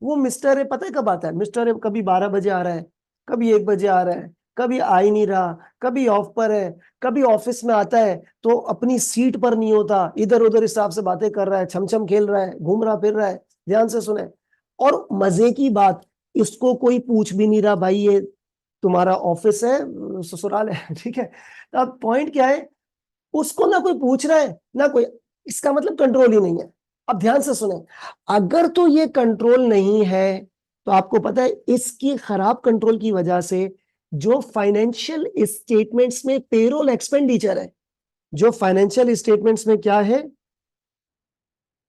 वो मिस्टर ए पता है कब आता है? मिस्टर ए कभी 12 बजे आ रहा है, कभी 1 बजे आ रहा है, कभी आ ही नहीं रहा, कभी ऑफ पर है, कभी ऑफिस में आता है तो अपनी सीट पर नहीं होता, इधर उधर हिसाब से बातें कर रहा है, छमछम खेल रहा है, घूम रहा फिर रहा है। ध्यान से सुने, और मजे की बात, इसको कोई पूछ भी नहीं रहा भाई ये तुम्हारा ऑफिस है, ससुराल है, ठीक है। तो अब पॉइंट क्या है, उसको ना कोई पूछ रहा है ना कोई, इसका मतलब कंट्रोल ही नहीं है। अब ध्यान से सुने, अगर तो ये कंट्रोल नहीं है, तो आपको पता है इसकी खराब कंट्रोल की वजह से जो फाइनेंशियल स्टेटमेंट्स में पेरोल एक्सपेंडिचर है, जो फाइनेंशियल स्टेटमेंट्स में क्या है,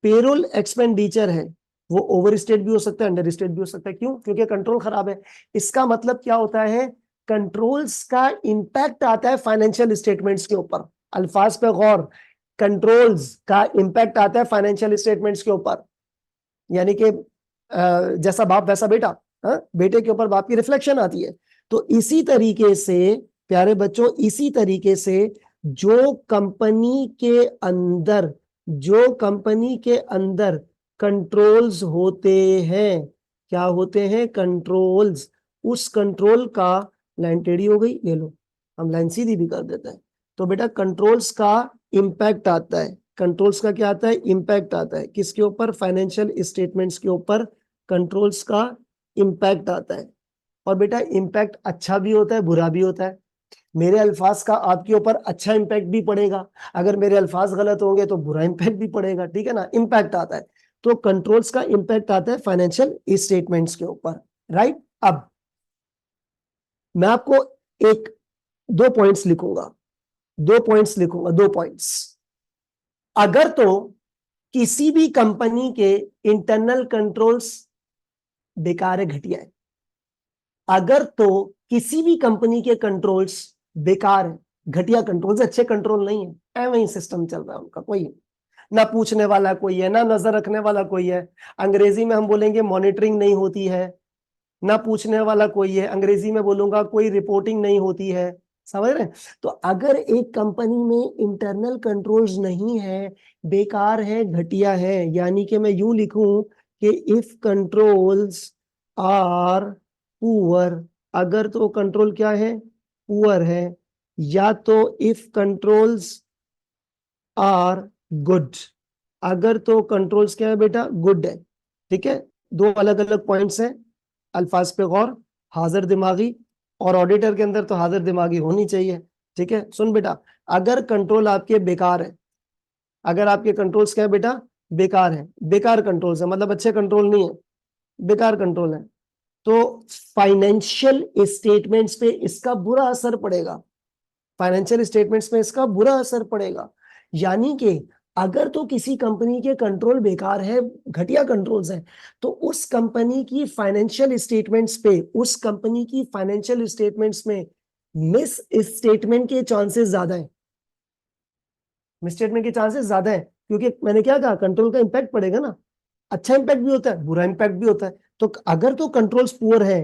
पेरोल एक्सपेंडिचर है, वो ओवर स्टेट भी हो सकता है, अंडर स्टेट भी हो सकता है। क्यों? क्योंकि कंट्रोल खराब है। इसका मतलब क्या होता है, कंट्रोल्स का इंपैक्ट आता है फाइनेंशियल स्टेटमेंट्स के ऊपर। अल्फाज पे गौर, कंट्रोल्स का इंपैक्ट आता है फाइनेंशियल स्टेटमेंट्स के ऊपर। यानी कि जैसा बाप वैसा बेटा, बेटे के ऊपर बाप की रिफ्लेक्शन आती है। तो इसी तरीके से प्यारे बच्चों, इसी तरीके से जो कंपनी के अंदर, जो कंपनी के अंदर कंट्रोल्स होते हैं, क्या होते हैं? कंट्रोल्स। उस कंट्रोल का, लाइन टेढ़ी हो गई, ले लो, हम लाइन सीधी भी कर देते हैं। तो बेटा कंट्रोल्स का इंपैक्ट आता है, कंट्रोल्स का क्या आता है? इंपैक्ट आता है। किसके ऊपर? फाइनेंशियल स्टेटमेंट्स के ऊपर कंट्रोल्स का इंपैक्ट आता है। और बेटा इंपैक्ट अच्छा भी होता है, बुरा भी होता है। मेरे अल्फाज का आपके ऊपर अच्छा इंपैक्ट भी पड़ेगा, अगर मेरे अल्फाज गलत होंगे तो बुरा इंपैक्ट भी पड़ेगा, ठीक है ना। इंपैक्ट आता है, तो कंट्रोल्स का इंपैक्ट आता है फाइनेंशियल स्टेटमेंट्स के ऊपर, राइट। अब मैं आपको एक दो पॉइंट्स लिखूंगा, दो पॉइंट्स। अगर तो किसी भी कंपनी के इंटरनल कंट्रोल्स बेकार है, घटिया है, अगर तो किसी भी कंपनी के कंट्रोल्स बेकार है, घटिया कंट्रोल्स, अच्छे कंट्रोल नहीं है, ऐਵੇਂ ही सिस्टम चल रहा है उनका, कोई ना पूछने वाला कोई है, ना नजर रखने वाला कोई है। अंग्रेजी में हम बोलेंगे मॉनिटरिंग नहीं होती है, ना पूछने वाला कोई है, अंग्रेजी में बोलूंगा कोई रिपोर्टिंग नहीं होती है। समझ रहे हैं? तो अगर एक कंपनी में इंटरनल कंट्रोल्स नहीं है, बेकार है, घटिया है, यानी कि मैं यूं लिखूं कि इफ कंट्रोल्स आर पुअर, अगर तो कंट्रोल क्या है? पुअर है, या तो इफ कंट्रोल्स आर गुड, अगर तो कंट्रोल्स क्या है बेटा? गुड है, ठीक है। दो अलग अलग पॉइंट्स हैं, अल्फाज पे गौर, हाजिर दिमागी, और ऑडिटर के अंदर तो हाजिर दिमागी होनी चाहिए, ठीक है। सुन बेटा, अगर कंट्रोल आपके बेकार है, अगर आपके कंट्रोल्स क्या है बेटा? बेकार है, बेकार कंट्रोल्स है मतलब अच्छे कंट्रोल नहीं है, बेकार कंट्रोल है, तो फाइनेंशियल स्टेटमेंट्स पे इसका बुरा असर पड़ेगा, फाइनेंशियल स्टेटमेंट्स में इसका बुरा असर पड़ेगा। यानी कि अगर तो किसी कंपनी के कंट्रोल बेकार है, घटिया कंट्रोल्स हैं, तो उस कंपनी की फाइनेंशियल स्टेटमेंट्स पे, उस कंपनी की फाइनेंशियल स्टेटमेंट्स में मिस स्टेटमेंट के चांसेस ज्यादा है। मिस स्टेटमेंट के चांसेस ज्यादा है, क्योंकि मैंने क्या कहा, कंट्रोल का इंपैक्ट पड़ेगा ना। अच्छा इंपैक्ट भी होता है, बुरा इंपैक्ट भी होता है। तो अगर तो कंट्रोल्स पुअर है,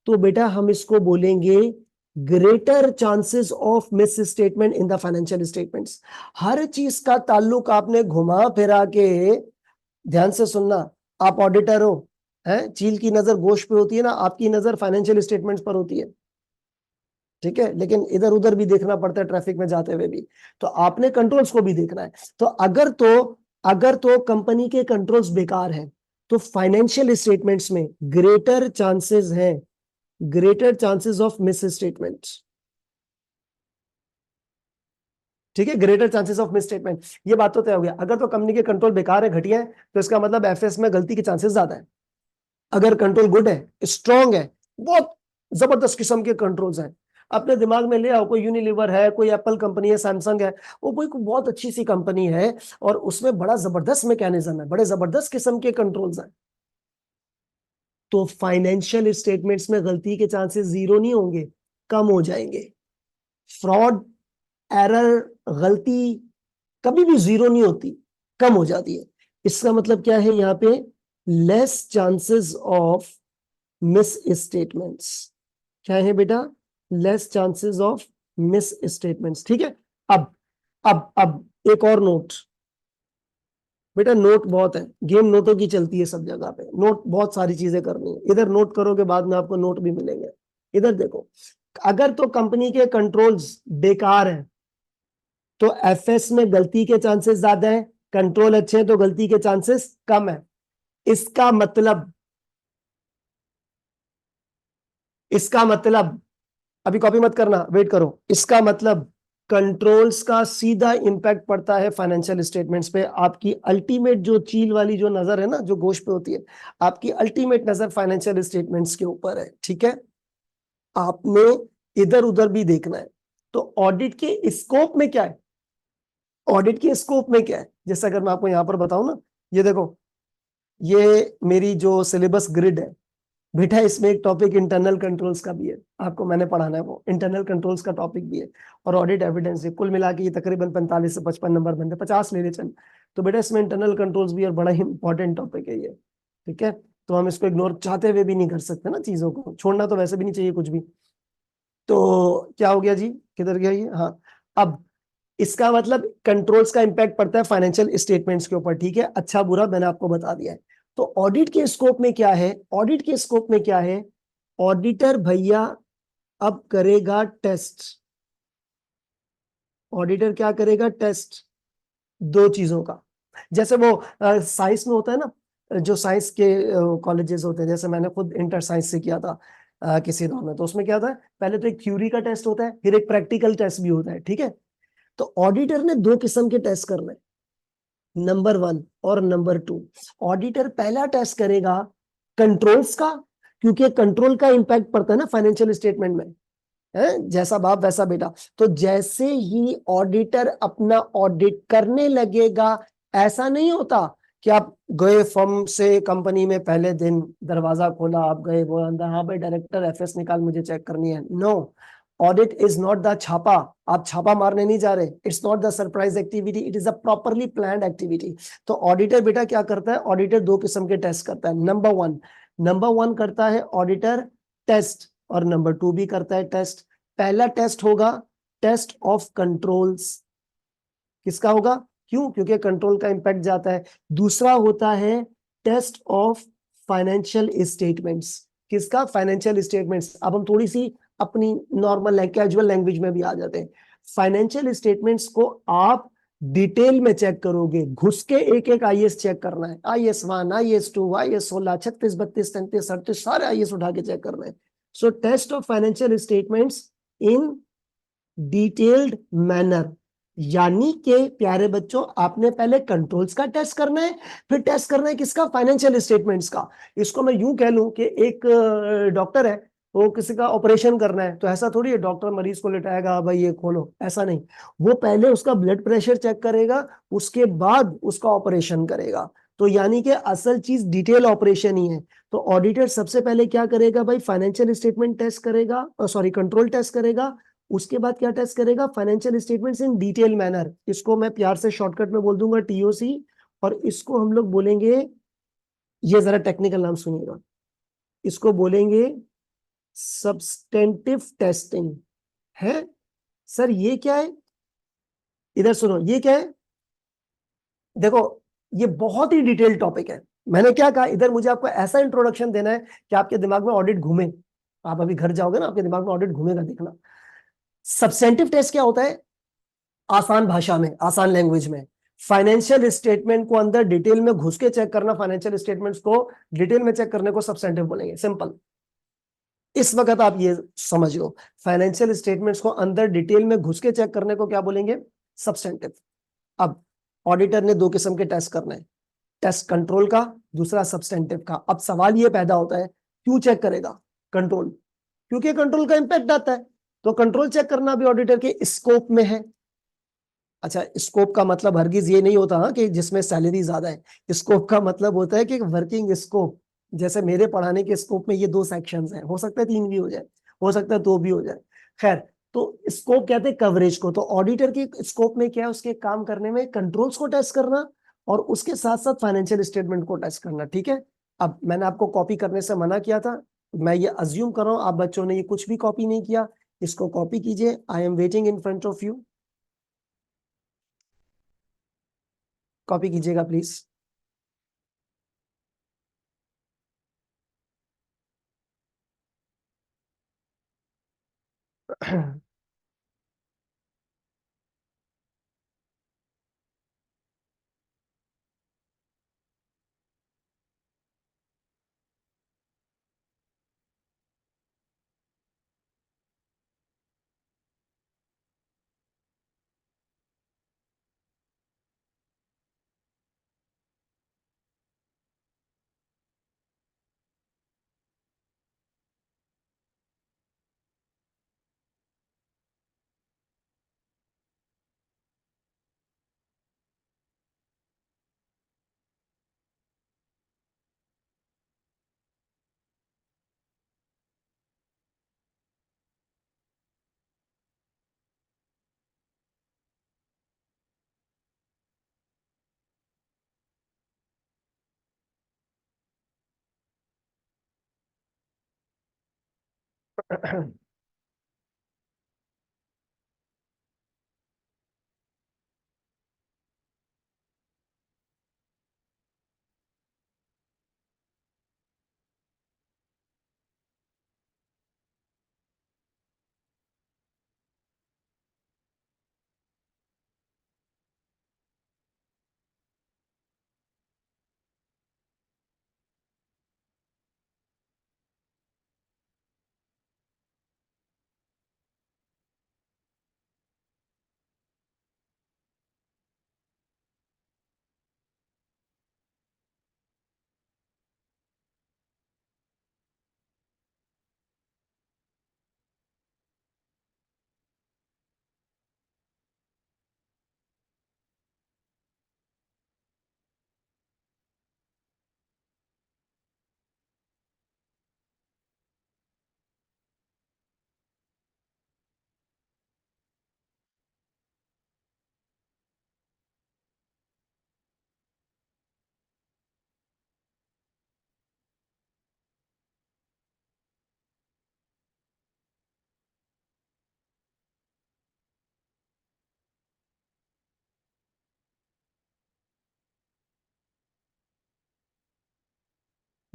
तो बेटा हम इसको बोलेंगे greater chances of misstatement in the financial statements. हर चीज का ताल्लुक आपने घुमा फिरा के, ध्यान से सुनना, आप ऑडिटर हो, है, चील की नजर गोश्त पे होती है ना, आपकी नजर फाइनेंशियल स्टेटमेंट्स पर होती है, ठीक है, लेकिन इधर उधर भी देखना पड़ता है ट्रैफिक में जाते हुए भी, तो आपने कंट्रोल्स को भी देखना है। तो अगर तो कंपनी के कंट्रोल्स बेकार हैं, तो फाइनेंशियल स्टेटमेंट्स में ग्रेटर चांसेस हैं, greater chances of miss statements. ठीक है, greater chances of miss statement, ये बात तो तय हो गया। अगर तो कंपनी के कंट्रोल बेकार है, घटिया है, तो इसका मतलब एफएस में गलती के चांसेस ज्यादा है। अगर कंट्रोल गुड है, स्ट्रांग है, बहुत जबरदस्त किस्म के कंट्रोल्स हैं, अपने दिमाग में ले आओ, कोई यूनिलीवर है, कोई एप्पल कंपनी है, सैमसंग है, वो कोई बहुत अच्छी सी कंपनी है, और उसमें बड़ा जबरदस्त मैकेनिज्म है, बड़े जबरदस्त किस्म के कंट्रोल्स हैं, तो फाइनेंशियल स्टेटमेंट्स में गलती के चांसेस जीरो नहीं होंगे, कम हो जाएंगे। फ्रॉड, एरर, गलती कभी भी जीरो नहीं होती, कम हो जाती है। इसका मतलब क्या है यहाँ पे, less chances of miss statements. क्या है बेटा, less chances of miss statements. ठीक है, अब एक और नोट, बेटा नोट बहुत है, गेम नोटों की चलती है सब जगह पे, नोट बहुत सारी चीजें करनी है, इधर नोट करोगे बाद में आपको नोट भी मिलेंगे। इधर देखो, अगर तो कंपनी के कंट्रोल्स बेकार हैं, तो एफएस में गलती के चांसेस ज्यादा है, कंट्रोल अच्छे हैं तो गलती के चांसेस कम है। इसका मतलब, इसका मतलब, अभी कॉपी मत करना, वेट करो, इसका मतलब कंट्रोल्स का सीधा इंपैक्ट पड़ता है फाइनेंशियल स्टेटमेंट्स पे। आपकी अल्टीमेट जो चील वाली जो नजर है ना, जो गोश्त पे होती है, आपकी अल्टीमेट नजर फाइनेंशियल स्टेटमेंट्स के ऊपर है। ठीक है, आपने इधर उधर भी देखना है। तो ऑडिट के स्कोप में क्या है, ऑडिट के स्कोप में क्या है, जैसे अगर मैं आपको यहां पर बताऊं ना, ये देखो, ये मेरी जो सिलेबस ग्रिड है बेटा, इसमें एक टॉपिक इंटरनल कंट्रोल्स का भी है, आपको मैंने पढ़ाना है, वो इंटरनल कंट्रोल्स का टॉपिक भी है, और ऑडिट एविडेंस है। कुल मिला के ये तकरीबन 45 से 55 नंबर बनते हैं, 50 ले ले चल। तो बेटा इसमें इंटरनल कंट्रोल्स भी और बड़ा ही इंपॉर्टेंट टॉपिक है ये। ठीक है, तो हम इसको इग्नोर चाहते हुए भी नहीं कर सकते ना, चीजों को छोड़ना तो वैसे भी नहीं चाहिए कुछ भी। तो क्या हो गया जी, किधर गया ये, हाँ। अब इसका मतलब कंट्रोल्स का इंपैक्ट पड़ता है फाइनेंशियल स्टेटमेंट्स के ऊपर। ठीक है, अच्छा बुरा मैंने आपको बता दिया है। तो ऑडिट के स्कोप में क्या है, ऑडिट के स्कोप में क्या है, ऑडिटर भैया अब करेगा टेस्ट। ऑडिटर क्या करेगा, टेस्ट, दो चीजों का। जैसे वो साइंस में होता है ना, जो साइंस के कॉलेजेस होते हैं, जैसे मैंने खुद इंटर साइंस से किया था किसी दौर में, तो उसमें क्या होता है, पहले तो एक थ्योरी का टेस्ट होता है, फिर एक प्रैक्टिकल टेस्ट भी होता है। ठीक है, तो ऑडिटर ने दो किस्म के टेस्ट करने, नंबर 1 और नंबर 2। ऑडिटर पहला टेस्ट करेगा कंट्रोल्स का, क्योंकि कंट्रोल का इंपैक्ट पड़ता है ना फाइनेंशियल स्टेटमेंट में, है, जैसा बाप वैसा बेटा। तो जैसे ही ऑडिटर अपना ऑडिट करने लगेगा, ऐसा नहीं होता कि आप गए फर्म से कंपनी में, पहले दिन दरवाजा खोला, आप गए, वो अंदर, हाँ भाई डायरेक्टर एफएस निकाल, मुझे चेक करनी है। No, audit is not the छापा, आप छापा मारने नहीं जा रहे, it's not the surprise activity, it is a properly planned activity. तो ऑडिटर बेटा क्या करता है, ऑडिटर दो किस्म के टेस्ट करता है। नंबर वन करता है ऑडिटर टेस्ट, और नंबर 2 भी करता है टेस्ट। पहला टेस्ट होगा टेस्ट ऑफ कंट्रोल्स, किसका होगा, क्यों, क्योंकि कंट्रोल का इंपैक्ट जाता है। दूसरा होता है टेस्ट ऑफ फाइनेंशियल स्टेटमेंट्स, किसका, फाइनेंशियल स्टेटमेंट्स। अब हम थोड़ी सी अपनी नॉर्मल कैजुअल लैंग्वेज में भी आ जाते हैं। फाइनेंशियल स्टेटमेंट्स को आप डिटेल में चेक करोगे, घुस के एक एक आईएस चेक करना है, IS 1, IS 2, IS 16, 36, 32, 33, 38, सारे आईएस उठा के चेक करना है। So test of financial statements in detailed manner, यानी कि प्यारे बच्चों, आपने पहले कंट्रोल्स का टेस्ट करना है, फिर टेस्ट करना है किसका, फाइनेंशियल स्टेटमेंट्स का। इसको मैं यूं कह लूं कि एक डॉक्टर है, वो किसी का ऑपरेशन करना है, तो ऐसा थोड़ी है डॉक्टर मरीज को लिटाएगा, "हाँ भाई ये खोलो", ऐसा नहीं। वो पहले उसका ब्लड प्रेशर चेक करेगा, उसके बाद उसका ऑपरेशन करेगा। तो यानी कि असल चीज डिटेल ऑपरेशन ही है। तो ऑडिटर सबसे पहले क्या करेगा भाई, फाइनेंशियल स्टेटमेंट टेस्ट करेगा, सॉरी कंट्रोल टेस्ट करेगा। उसके बाद क्या टेस्ट करेगा, financial statements in detail manner. इसको मैं प्यार से शॉर्टकट में बोल दूंगा टीओसी। और इसको हम लोग बोलेंगे, ये जरा टेक्निकल नाम सुनिएगा, इसको बोलेंगे सब्सटेंटिव टेस्टिंग। है सर, ये क्या है? इधर सुनो, ये क्या है? देखो, ये बहुत ही डिटेल टॉपिक है। मैंने क्या कहा, इधर मुझे आपको ऐसा इंट्रोडक्शन देना है कि आपके दिमाग में ऑडिट घूमे। आप अभी घर जाओगे ना, आपके दिमाग में ऑडिट घूमेगा, देखना। सब्सटेंटिव टेस्ट क्या होता है? आसान भाषा में, आसान लैंग्वेज में, फाइनेंशियल स्टेटमेंट को अंदर डिटेल में घुस के चेक करना, फाइनेंशियल स्टेटमेंट्स को डिटेल में चेक करने को सब्सटेंटिव बोलेंगे। सिंपल। इस वक्त आप ये समझ लो, फाइनेंशियल स्टेटमेंट्स को अंदर डिटेल में घुस के चेक करने को क्या बोलेंगे? सब्सटेंटिव। अब ऑडिटर ने दो किस्म के टेस्ट करने हैं, टेस्ट कंट्रोल का, दूसरा सब्सटेंटिव का। अब सवाल ये पैदा होता है, क्यों चेक करेगा कंट्रोल? क्योंकि कंट्रोल का इंपैक्ट आता है। तो कंट्रोल चेक करना भी ऑडिटर के स्कोप में है। अच्छा, स्कोप का मतलब हरगिज ये नहीं होता हाँ कि जिसमें सैलरी ज्यादा है। स्कोप का मतलब होता है कि वर्किंग स्कोप। जैसे मेरे पढ़ाने के स्कोप में ये दो सेक्शंस हैं, हो सकता है तीन भी हो जाए, हो सकता है दो भी हो जाए। खैर, तो स्कोप कहते हैं कवरेज को। तो ऑडिटर के स्कोप में क्या है, उसके काम करने में कंट्रोल्स को टेस्ट करना और उसके साथ साथ फाइनेंशियल स्टेटमेंट को टेस्ट करना। ठीक है। अब मैंने आपको कॉपी करने से मना किया था। मैं ये अज्यूम कर रहा हूं आप बच्चों ने ये कुछ भी कॉपी नहीं किया। इसको कॉपी कीजिए। I am waiting in front of you. Copy कीजिएगा प्लीज।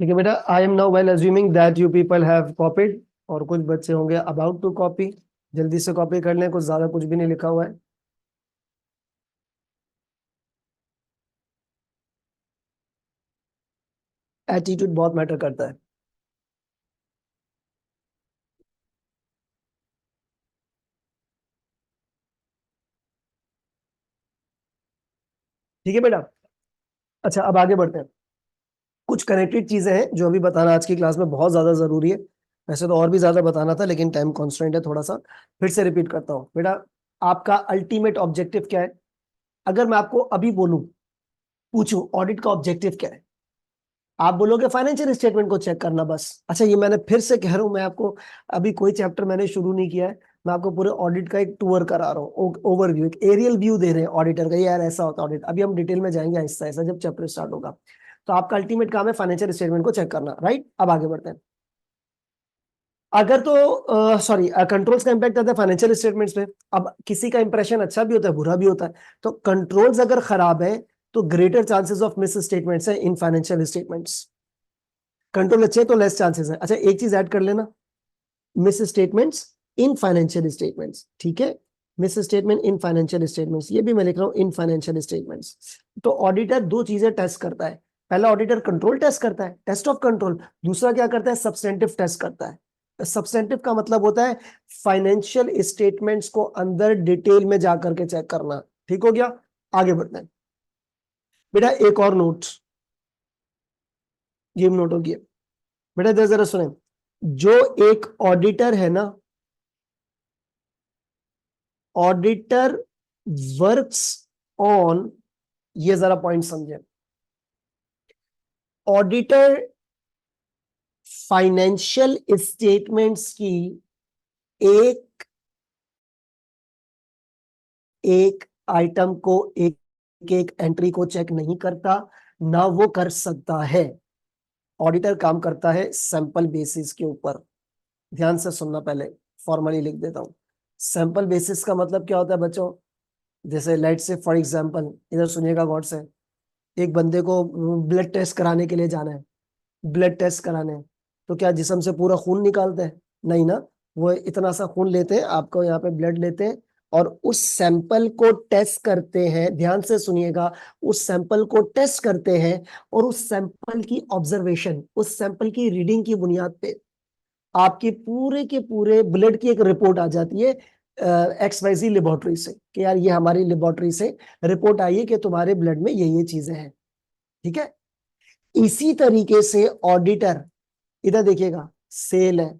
ठीक है बेटा, I am now well assuming that you people have copied. और कुछ बच्चे होंगे अबाउट टू कॉपी। जल्दी से कॉपी कर लें, कुछ ज्यादा कुछ भी नहीं लिखा हुआ है। एटीट्यूड बहुत मैटर करता है। ठीक है बेटा। अच्छा, अब आगे बढ़ते हैं। कुछ कनेक्टेड चीजें हैं जो अभी बताना आज की क्लास में बहुत ज्यादा जरूरी है। वैसे तो और भी ज्यादा बताना था, लेकिन टाइम कॉन्स्टेंट है थोड़ा सा। फिर से रिपीट करता हूँ बेटा, आपका अल्टीमेट ऑब्जेक्टिव क्या है? अगर मैं आपको अभी बोलूं, पूछूं ऑडिट का ऑब्जेक्टिव क्या है, आप बोलोगे फाइनेंशियल स्टेटमेंट को चेक करना बस। अच्छा, ये मैंने फिर से कह रहा हूं, मैं आपको अभी कोई चैप्टर मैंने शुरू नहीं किया है, मैं आपको पूरे ऑडिट का एक टूर करा रहा हूँ, ओवरव्यू, एक एरियल व्यू दे रहे हैं ऑडिटर का, यार ऐसा होता है ऑडिट। अभी हम डिटेल में जाएंगे आहिस्ता आहिस्ता जब चैप्टर स्टार्ट होगा। तो आपका अल्टीमेट काम है फाइनेंशियल स्टेटमेंट को चेक करना, राइट? अब आगे बढ़ते हैं। अगर तो सॉरी, कंट्रोल्स का इंपैक्ट आता है फाइनेंशियल स्टेटमेंट्स पे। अब किसी का इंप्रेशन अच्छा भी होता है, बुरा भी होता है। तो कंट्रोल्स अगर खराब है तो greater chances of miss statements है इन फाइनेंशियल स्टेटमेंट्स। कंट्रोल अच्छे है तो लेस चांसेस है। अच्छा, एक चीज ऐड कर लेना, miss statements in financial statements, ठीक है? Miss statement in financial statements, ये भी मैं लिख रहा हूं इन फाइनेंशियल स्टेटमेंट्स। तो ऑडिटर दो चीजें टेस्ट करता है। पहला ऑडिटर कंट्रोल टेस्ट करता है, टेस्ट ऑफ कंट्रोल। दूसरा क्या करता है? सब्सटेंटिव टेस्ट करता है। सब्सटेंटिव का मतलब होता है फाइनेंशियल स्टेटमेंट्स को अंदर डिटेल में जाकर के चेक करना। ठीक हो गया? आगे बढ़ते हैं बेटा, एक और नोट, ये नोट हो गया बेटा, जरा सुने। जो एक ऑडिटर है ना, ऑडिटर वर्क्स ऑन, ये जरा पॉइंट समझे, ऑडिटर फाइनेंशियल स्टेटमेंट्स की एक एक आइटम को, एक एक एंट्री को चेक नहीं करता, ना वो कर सकता है। ऑडिटर काम करता है सैंपल बेसिस के ऊपर। ध्यान से सुनना, पहले फॉर्मली लिख देता हूं। सैंपल बेसिस का मतलब क्या होता है बच्चों? जैसे लेट से फॉर एग्जांपल, इधर सुनिएगा गौर से, एक बंदे को ब्लड टेस्ट कराने के लिए जाना है, ब्लड टेस्ट कराने, तो क्या जिस्म से पूरा खून निकालते हैं? नहीं ना। वो इतना सा खून लेते हैं, आपको यहाँ पे ब्लड लेते हैं, और उस सैंपल को टेस्ट करते हैं। ध्यान से सुनिएगा, उस सैंपल को टेस्ट करते हैं, और उस सैंपल की ऑब्जर्वेशन, उस सैंपल की रीडिंग की बुनियाद पे आपके पूरे के पूरे ब्लड की एक रिपोर्ट आ जाती है XYZ लेबोरेटरी से, कि यार ये हमारी लेबोरेटरी से रिपोर्ट आई है कि तुम्हारे ब्लड में ये चीजें हैं। ठीक है? इसी तरीके से ऑडिटर, इधर देखिएगा, सेल है,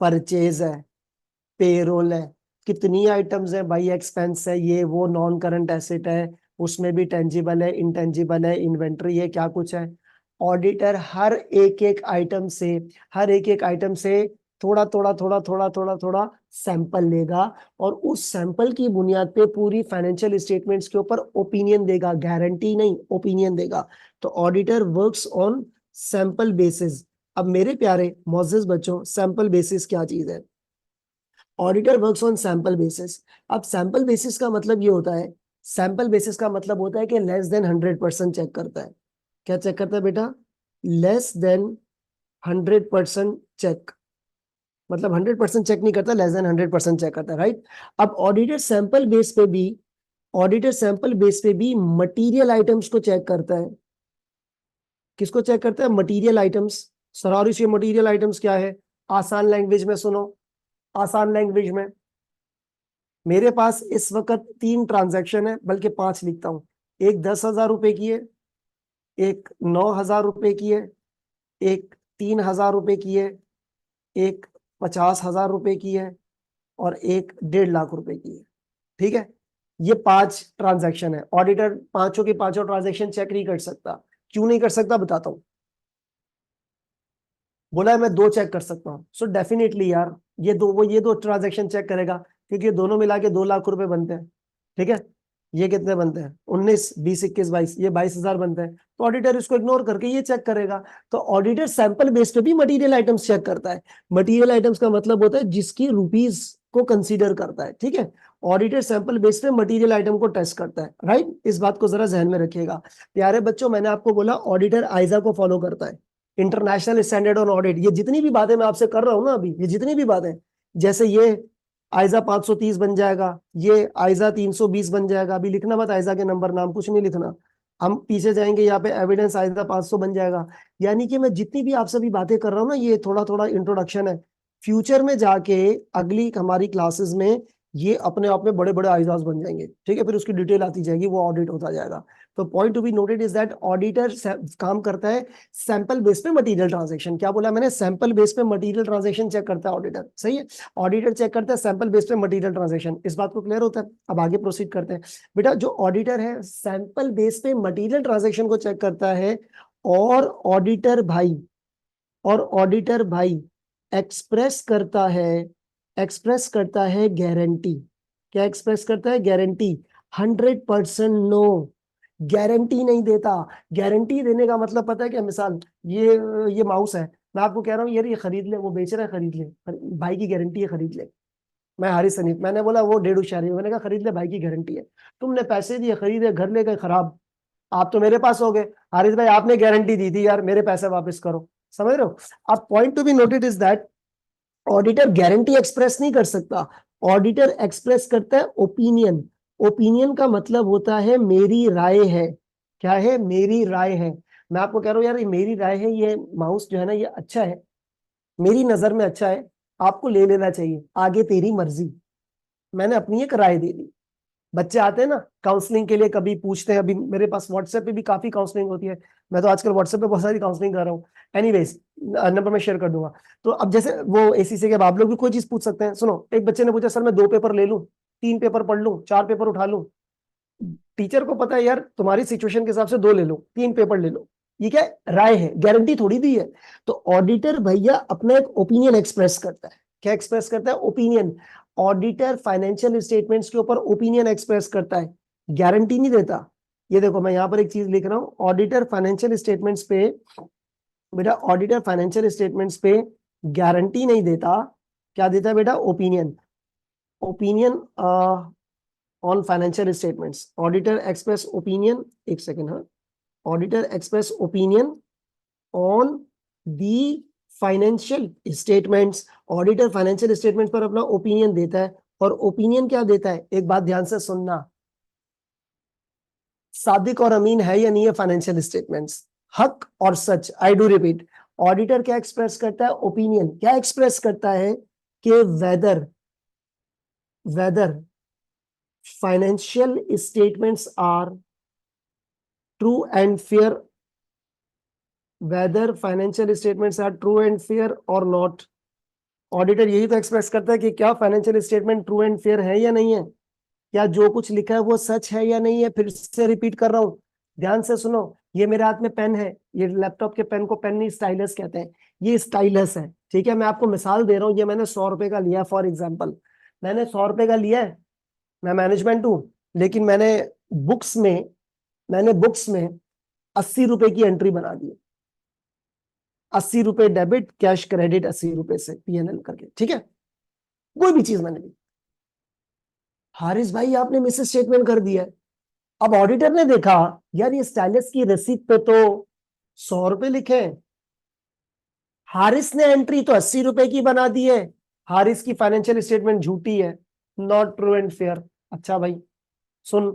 परचेज है, पेरोल है, कितनी आइटम्स है भाई, एक्सपेंस है, ये वो नॉन करंट एसेट है, उसमें भी टेंजिबल है, इंटेंजिबल है, इन्वेंट्री है, क्या कुछ है। ऑडिटर हर एक एक आइटम से, हर एक एक आइटम से थोड़ा थोड़ा थोड़ा थोड़ा थोड़ा थोड़ा सैंपल लेगा, और उस सैंपल की बुनियाद पे पूरी फाइनेंशियल स्टेटमेंट्स के ऊपर ओपिनियन देगा, गारंटी नहीं, ओपिनियन देगा। तो auditor works on sample basis. अब मेरे प्यारे मोअज़्ज़िज़ बच्चों, सैंपल बेसिस क्या चीज है? Auditor works on sample basis. अब सैंपल बेसिस का मतलब ये होता है, सैंपल बेसिस का मतलब होता है कि लेस देन 100% चेक करता है। क्या चेक करता है बेटा? लेस देन 100% चेक, मतलब 100% चेक नहीं करता, लेस देन 100% चेक करता है, राइट? अब ऑडिटर सैंपल बेस पे भी, ऑडिटर सैंपल बेस पे भी मटीरियल आइटम्स को चेक करता है। किसको चेक करता है? Material items. सर और ये मटीरियल आइटम्स क्या है? आसान लैंग्वेज में सुनो, आसान लैंग्वेज में, मेरे पास इस वक्त 3 ट्रांजैक्शन है, बल्कि 5 लिखता हूं। एक 10,000 रुपए की है, एक 9,000 रुपए की है, एक 3,000 रुपए की है, एक 50,000 रुपए की है, और एक 1.5 लाख रुपए की है। ठीक है? ये 5 ट्रांजैक्शन है। ऑडिटर पांचों के पांचों ट्रांजैक्शन चेक नहीं कर सकता। क्यों नहीं कर सकता बताता हूं। बोला है मैं 2 चेक कर सकता हूँ, सो डेफिनेटली यार ये दो ट्रांजैक्शन चेक करेगा, क्योंकि ये दोनों मिला के 2 लाख रुपए बनते हैं। ठीक है? ये कितने बनते हैं? 19, 20, 21, 22, ये 22,000 बनते हैं। तो ऑडिटर इसको इग्नोर करके ये चेक करेगा। तो ऑडिटर सैंपल बेस पे भी मटेरियल आइटम्स चेक करता है। मटेरियल आइटम्स का मतलब होता है जिसकी रुपीज को कंसीडर करता है। ठीक है? ऑडिटर सैंपल बेस पे मटेरियल आइटम को टेस्ट करता है, राइट? इस बात को जरा जहन में रखिएगा प्यारे बच्चों। मैंने आपको बोला ऑडिटर आइजा को फॉलो करता है, इंटरनेशनल स्टैंडर्ड ऑन ऑडिट। ये जितनी भी बातें मैं आपसे कर रहा हूं ना अभी, ये जितनी भी बातें, जैसे ये आइजा 530 बन जाएगा, ये आइजा 320 बन जाएगा। अभी लिखना मत आइजा के नंबर नाम, कुछ नहीं लिखना। हम पीछे जाएंगे, यहाँ पे एविडेंस आइजा 500 बन जाएगा। यानी कि मैं जितनी भी आपसे भी बातें कर रहा हूँ ना, ये थोड़ा थोड़ा इंट्रोडक्शन है। फ्यूचर में जाके अगली हमारी क्लासेस में ये अपने आप में बड़े बड़े आइजाज बन जाएंगे, ठीक है, फिर उसकी डिटेल आती जाएगी, वो ऑडिट होता जाएगा। तो point to be noted is that auditor काम करता है सैंपल बेस पे मटेरियल ट्रांजैक्शन। क्या बोला मैंने? सैंपल बेस पे मटेरियल ट्रांजैक्शन चेक करता है ऑडिटर, सही है। ऑडिटर चेक करता है सैंपल बेस पे मटेरियल ट्रांजैक्शन। इस बात को क्लियर होता है? अब आगे प्रोसीड करते हैं। बेटा जो ऑडिटर है सैंपल बेस पे मटेरियल ट्रांजैक्शन को चेक करता है, और ऑडिटर भाई एक्सप्रेस करता है गारंटी। क्या एक्सप्रेस करता है? गारंटी। 100% नो, गारंटी नहीं देता। गारंटी देने का मतलब पता है क्या? मिसाल, ये माउस है, मैं आपको कह रहा हूँ यार ये खरीद ले, वो बेच रहा है, खरीद ले, भाई की गारंटी है, खरीद ले। मैं हारिस सनीफ, मैंने बोला वो 1.5 मैंने कहा खरीद ले, भाई की गारंटी है। तुमने पैसे दिए, खरीदे, घर ले गए, खराब, आप तो मेरे पास हो गए। हारिस भाई आपने गारंटी दी थी यार, मेरे पैसे वापस करो। समझ रहे हो? अब point to be noted is that auditor guarantee express नहीं कर सकता, ऑडिटर एक्सप्रेस करता है ओपिनियन। ओपिनियन का मतलब होता है मेरी राय है। क्या है? मेरी राय है। मैं आपको कह रहा हूं यार ये मेरी राय है, ये माउस जो है ना ये अच्छा है, मेरी नजर में अच्छा है, आपको ले लेना चाहिए, आगे तेरी मर्जी। मैंने अपनी एक राय दे दी। बच्चे आते हैं ना काउंसलिंग के लिए, कभी पूछते हैं, अभी मेरे पास व्हाट्सएप पे भी काफी काउंसलिंग होती है, मैं तो आजकल व्हाट्सएप पे बहुत सारी काउंसलिंग कर रहा हूँ। एनीवेज, नंबर मैं शेयर कर दूंगा। तो अब जैसे वो एसीसी के आप लोग भी कोई चीज पूछ सकते हैं। सुनो, एक बच्चे ने पूछा सर मैं 2 पेपर ले लूं, 3 पेपर पढ़ लूं, 4 पेपर उठा लूं। टीचर को पता है यार तुम्हारी सिचुएशन के हिसाब से 2 ले लो, 3 पेपर ले लो, ये क्या है? राय है, गारंटी थोड़ी दी है। तो ऑडिटर भैया अपना एक ओपिनियन एक्सप्रेस करता है। क्या एक्सप्रेस करता है? ओपिनियन। ऑडिटर फाइनेंशियल स्टेटमेंट्स के ऊपर ओपिनियन एक्सप्रेस करता है, गारंटी नहीं देता। ये देखो मैं यहां पर एक चीज लिख रहा हूं, ऑडिटर फाइनेंशियल स्टेटमेंट्स पे, बेटा ऑडिटर फाइनेंशियल स्टेटमेंट्स पे गारंटी नहीं देता। क्या देता है बेटा? Opinion. Opinion on financial statements, auditor express opinion, एक सेकेंड, हाँ, auditor express opinion on the financial statements. Auditor financial statement पर अपना ओपिनियन देता है। और ओपिनियन क्या देता है? एक बात ध्यान से सुनना, सादिक और अमीन है या नहीं है फाइनेंशियल स्टेटमेंट्स, हक और सच। आई डू रिपीट, ऑडिटर क्या एक्सप्रेस करता है? ओपिनियन। क्या एक्सप्रेस करता है? कि whether whether financial statements are true and fair, whether financial statements are true and fair और नॉट। ऑडिटर यही तो एक्सप्रेस करता है कि क्या financial statement true and fair है या नहीं है, क्या जो कुछ लिखा है वो सच है या नहीं है। फिर से रिपीट कर रहा हूं, ध्यान से सुनो। ये मेरे हाथ में पेन है, ये लैपटॉप के पेन को पेन नहीं स्टाइलस कहते हैं, ये स्टाइलस है, ठीक है। मैं आपको मिसाल दे रहा हूँ, ये मैंने 100 रुपए का लिया फॉर एग्जाम्पल, मैंने 100 रुपए का लिया है, मैं मैनेजमेंट हूं, लेकिन बुक्स में मैंने बुक्स में 80 रुपए की एंट्री बना दी, 80 रुपए डेबिट, कैश क्रेडिट 80 रुपए से पीएनएल करके, ठीक है, कोई भी चीज मैंने ली। हारिस भाई आपने मिस स्टेटमेंट कर दिया है। अब ऑडिटर ने देखा यार ये स्टाइलस की रसीद पे तो 100 रुपए लिखे हैं, हारिस ने एंट्री तो 80 रुपए की बना दी है, हारिस की फाइनेंशियल स्टेटमेंट झूठी है, नॉट ट्रू एंड फेयर। अच्छा भाई सुन,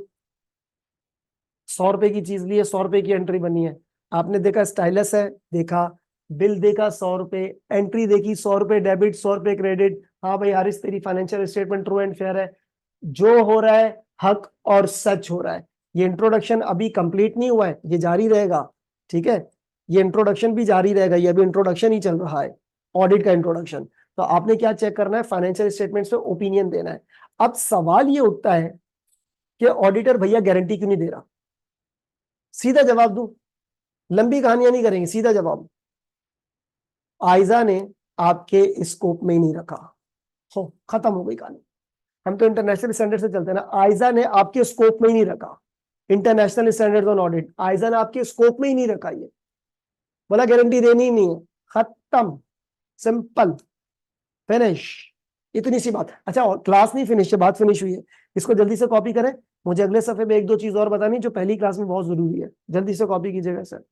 100 रुपए की चीज ली है, 100 रुपए की एंट्री बनी है, आपने देखा स्टाइलस है, देखा बिल, देखा 100 रुपए, एंट्री देखी 100 रुपए डेबिट, 100 रुपए क्रेडिट। हाँ भाई हारिस तेरी financial statement true and fair है। जो हो रहा है हक और सच हो रहा है। ये इंट्रोडक्शन अभी कंप्लीट नहीं हुआ है, ये जारी रहेगा, ठीक है, ये इंट्रोडक्शन भी जारी रहेगा, ये अभी इंट्रोडक्शन ही चल रहा है, ऑडिट का इंट्रोडक्शन। तो आपने क्या चेक करना है? फाइनेंशियल स्टेटमेंट्स पे ओपिनियन देना है। अब सवाल ये उठता है कि ऑडिटर भैया गारंटी क्यों नहीं दे रहा? सीधा जवाब दूं, लंबी कहानियां नहीं करेंगे, सीधा जवाब, आयजा ने आपके स्कोप में ही नहीं रखा, हो खत्म हो गई कहानी। हम तो इंटरनेशनल स्टैंडर्ड से चलते हैं ना, आयजा ने आपके स्कोप में ही नहीं रखा, international standard on audit, Aiza ने आपके स्कोप में ही नहीं रखा, ये बोला गारंटी देनी ही नहीं है, खत्म, सिंपल, फिनिश। इतनी सी बात। अच्छा और क्लास नहीं फिनिश है, बात फिनिश हुई है, इसको जल्दी से कॉपी करें, मुझे अगले सफे में एक दो चीज और बतानी जो पहली क्लास में बहुत जरूरी है, जल्दी से कॉपी कीजिएगा सर।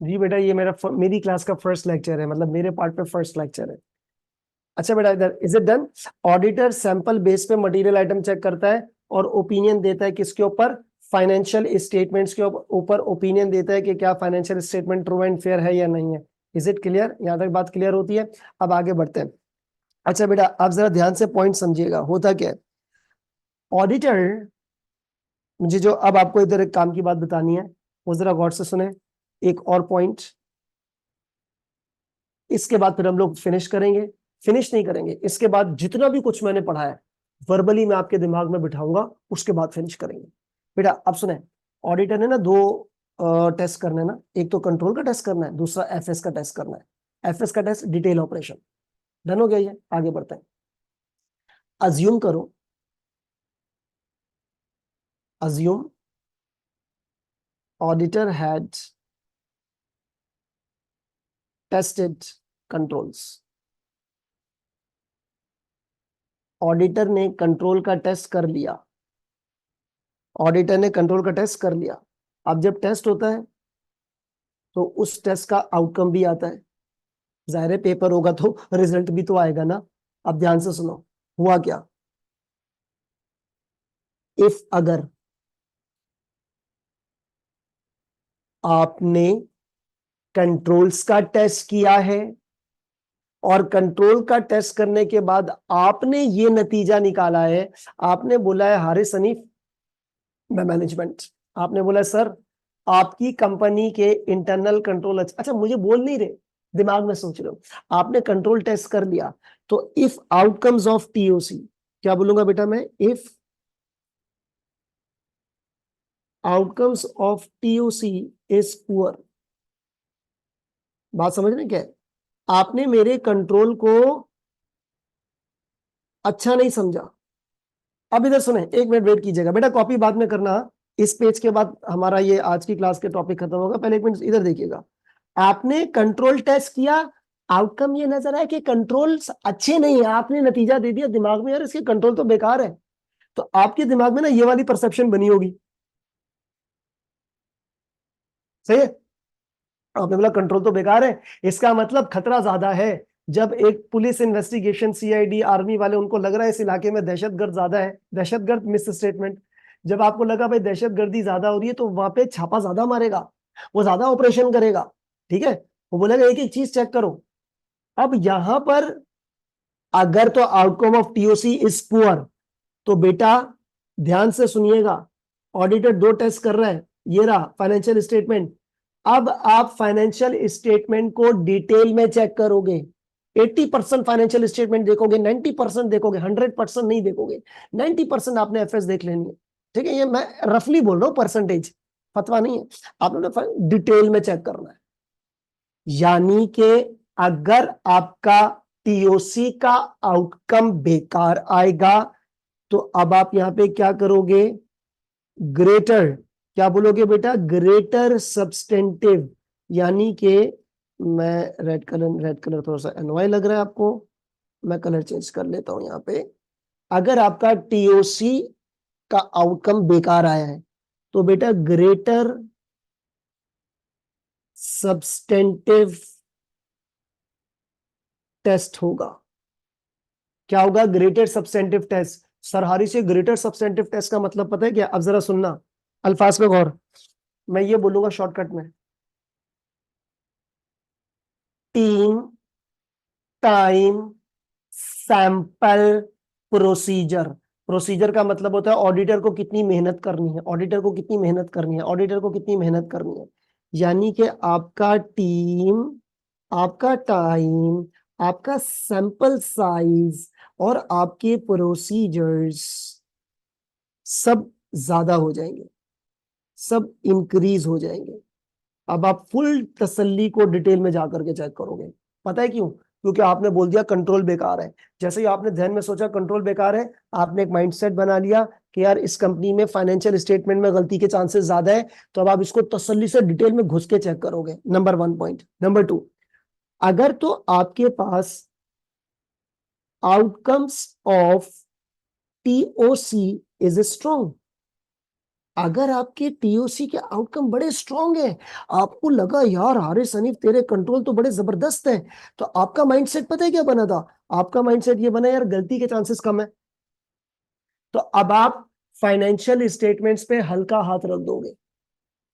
जी बेटा, ये मेरी क्लास का फर्स्ट लेक्चर है, मतलब मेरे पार्ट पे फर्स्ट लेक्चर है। अच्छा बेटा, इधर is it done? Auditor sample base पे मटेरियल आइटम चेक करता है और ओपिनियन देता है किसके ऊपर? फाइनेंशियल स्टेटमेंट्स के ऊपर ओपिनियन देता है कि क्या financial statement true and fair है या नहीं है। Is it clear? यहां तक बात क्लियर होती है? अब आगे बढ़ते हैं। अच्छा बेटा, आप जरा ध्यान से पॉइंट समझिएगा, होता क्या है। ऑडिटर, मुझे जो अब आपको इधर एक काम की बात बतानी है, वो जरा गौर से सुने। एक और पॉइंट, इसके बाद फिर हम लोग फिनिश करेंगे। फिनिश नहीं करेंगे, इसके बाद जितना भी कुछ मैंने पढ़ा है वर्बली मैं आपके दिमाग में बिठाऊंगा, उसके बाद फिनिश करेंगे। बेटा अब सुने, ऑडिटर ने ना दो टेस्ट करने हैं ना, एक तो कंट्रोल का टेस्ट करना है, दूसरा एफएस का टेस्ट करना है। एफएस का टेस्ट डिटेल ऑपरेशन। डन हो गया ये? आगे बढ़ते हैं। अज्यूम करो, assume auditor had tested controls. Auditor ने कंट्रोल का टेस्ट कर लिया, ऑडिटर ने कंट्रोल का टेस्ट कर लिया। अब जब टेस्ट होता है तो उस टेस्ट का आउटकम भी आता है। जाहिर है पेपर होगा तो रिजल्ट भी तो आएगा ना। अब ध्यान से सुनो, हुआ क्या। इफ अगर आपने कंट्रोल्स का टेस्ट किया है और कंट्रोल का टेस्ट करने के बाद आपने ये नतीजा निकाला है, आपने बोला है हारिस हनीफ, मैं मैनेजमेंट, आपने बोला सर आपकी कंपनी के इंटरनल कंट्रोल अच्छा, मुझे बोल नहीं रहे, दिमाग में सोच रहे हो। आपने कंट्रोल टेस्ट कर लिया, तो इफ आउटकम्स ऑफ टीओसी, क्या बोलूंगा बेटा मैं? If outcomes of TOC is poor. बात समझ रहे क्या है? आपने मेरे कंट्रोल को अच्छा नहीं समझा। अब इधर सुने, एक मिनट वेट कीजिएगा बेटा, कॉपी बाद में करना। इस पेज के बाद हमारा ये आज की क्लास के टॉपिक खत्म होगा, पहले एक मिनट इधर देखिएगा। आपने कंट्रोल टेस्ट किया, आउटकम ये नजर आया कि कंट्रोल्स अच्छे नहीं है, आपने नतीजा दे दिया दिमाग में यार इसके कंट्रोल तो बेकार है। तो आपके दिमाग में ना ये वाली परसेप्शन बनी होगी, सही है? आपने बोला कंट्रोल तो बेकार है, इसका मतलब खतरा ज्यादा है। जब एक पुलिस इन्वेस्टिगेशन, सीआईडी, आर्मी वाले, उनको लग रहा है इस इलाके में दहशतगर्द ज्यादा है, दहशतगर्द मिस स्टेटमेंट, जब आपको लगा भाई दहशतगर्दी ज्यादा हो रही है तो वहां पे छापा ज्यादा मारेगा, वो ज्यादा ऑपरेशन करेगा, ठीक है? वो बोलेगा एक एक चीज चेक करो। अब यहां पर अगर तो outcome of TOC is poor, तो बेटा ध्यान से सुनिएगा, ऑडिटर दो टेस्ट कर रहा है, ये रहा फाइनेंशियल स्टेटमेंट। अब आप फाइनेंशियल स्टेटमेंट को डिटेल में चेक करोगे। 80% फाइनेंशियल स्टेटमेंट देखोगे, 90% देखोगे, 100% नहीं देखोगे। 90% आपने एफएस देख लेनी है, ठीक है? ये मैं रफली बोल रहा हूं, परसेंटेज फतवा नहीं है। आपने डिटेल में चेक करना है। यानी कि अगर आपका टीओसी का आउटकम बेकार आएगा, तो अब आप यहां पे क्या करोगे? ग्रेटर, क्या बोलोगे बेटा? ग्रेटर सब्सटेंटिव, यानी कि मैं रेड कलर थोड़ा सा एनवाई लग रहा है आपको, मैं कलर चेंज कर लेता हूं यहां पे। अगर आपका टीओसी का आउटकम बेकार आया है तो बेटा ग्रेटर सब्सटेंटिव टेस्ट होगा। क्या होगा? Greater substantive test. सरहारी से ग्रेटर सब्सटेंटिव टेस्ट का मतलब पता है क्या? अब जरा सुनना, अल्फाज पे गौर। मैं ये बोलूंगा शॉर्टकट में, team time sample procedure. Procedure का मतलब होता है ऑडिटर को कितनी मेहनत करनी है, ऑडिटर को कितनी मेहनत करनी है, ऑडिटर को कितनी मेहनत करनी है। यानी कि आपका टीम, आपका टाइम, आपका सैंपल साइज और आपके प्रोसीजर्स सब ज्यादा हो जाएंगे, सब इंक्रीज हो जाएंगे। अब आप फुल तसल्ली को डिटेल में जाकर के चेक करोगे। पता है क्यों? क्योंकि आपने बोल दिया कंट्रोल बेकार है। जैसे ही आपने ध्यान में सोचा कंट्रोल बेकार है, आपने एक माइंडसेट बना लिया कि यार इस कंपनी में फाइनेंशियल स्टेटमेंट में गलती के चांसेस ज्यादा है। तो अब आप इसको तसल्ली से डिटेल में घुस के चेक करोगे। Number one point. Number two, अगर तो आपके पास outcomes of TOC is strong, अगर आपके टीओसी के आउटकम बड़े स्ट्रांग है, आपको लगा यार हारिस हनीफ तेरे कंट्रोल तो बड़े जबरदस्त है, तो आपका माइंडसेट पता है क्या बना था? आपका माइंडसेट ये बना यार गलती के चांसेस कम है, तो अब आप फाइनेंशियल स्टेटमेंट्स पे हल्का हाथ रख दोगे,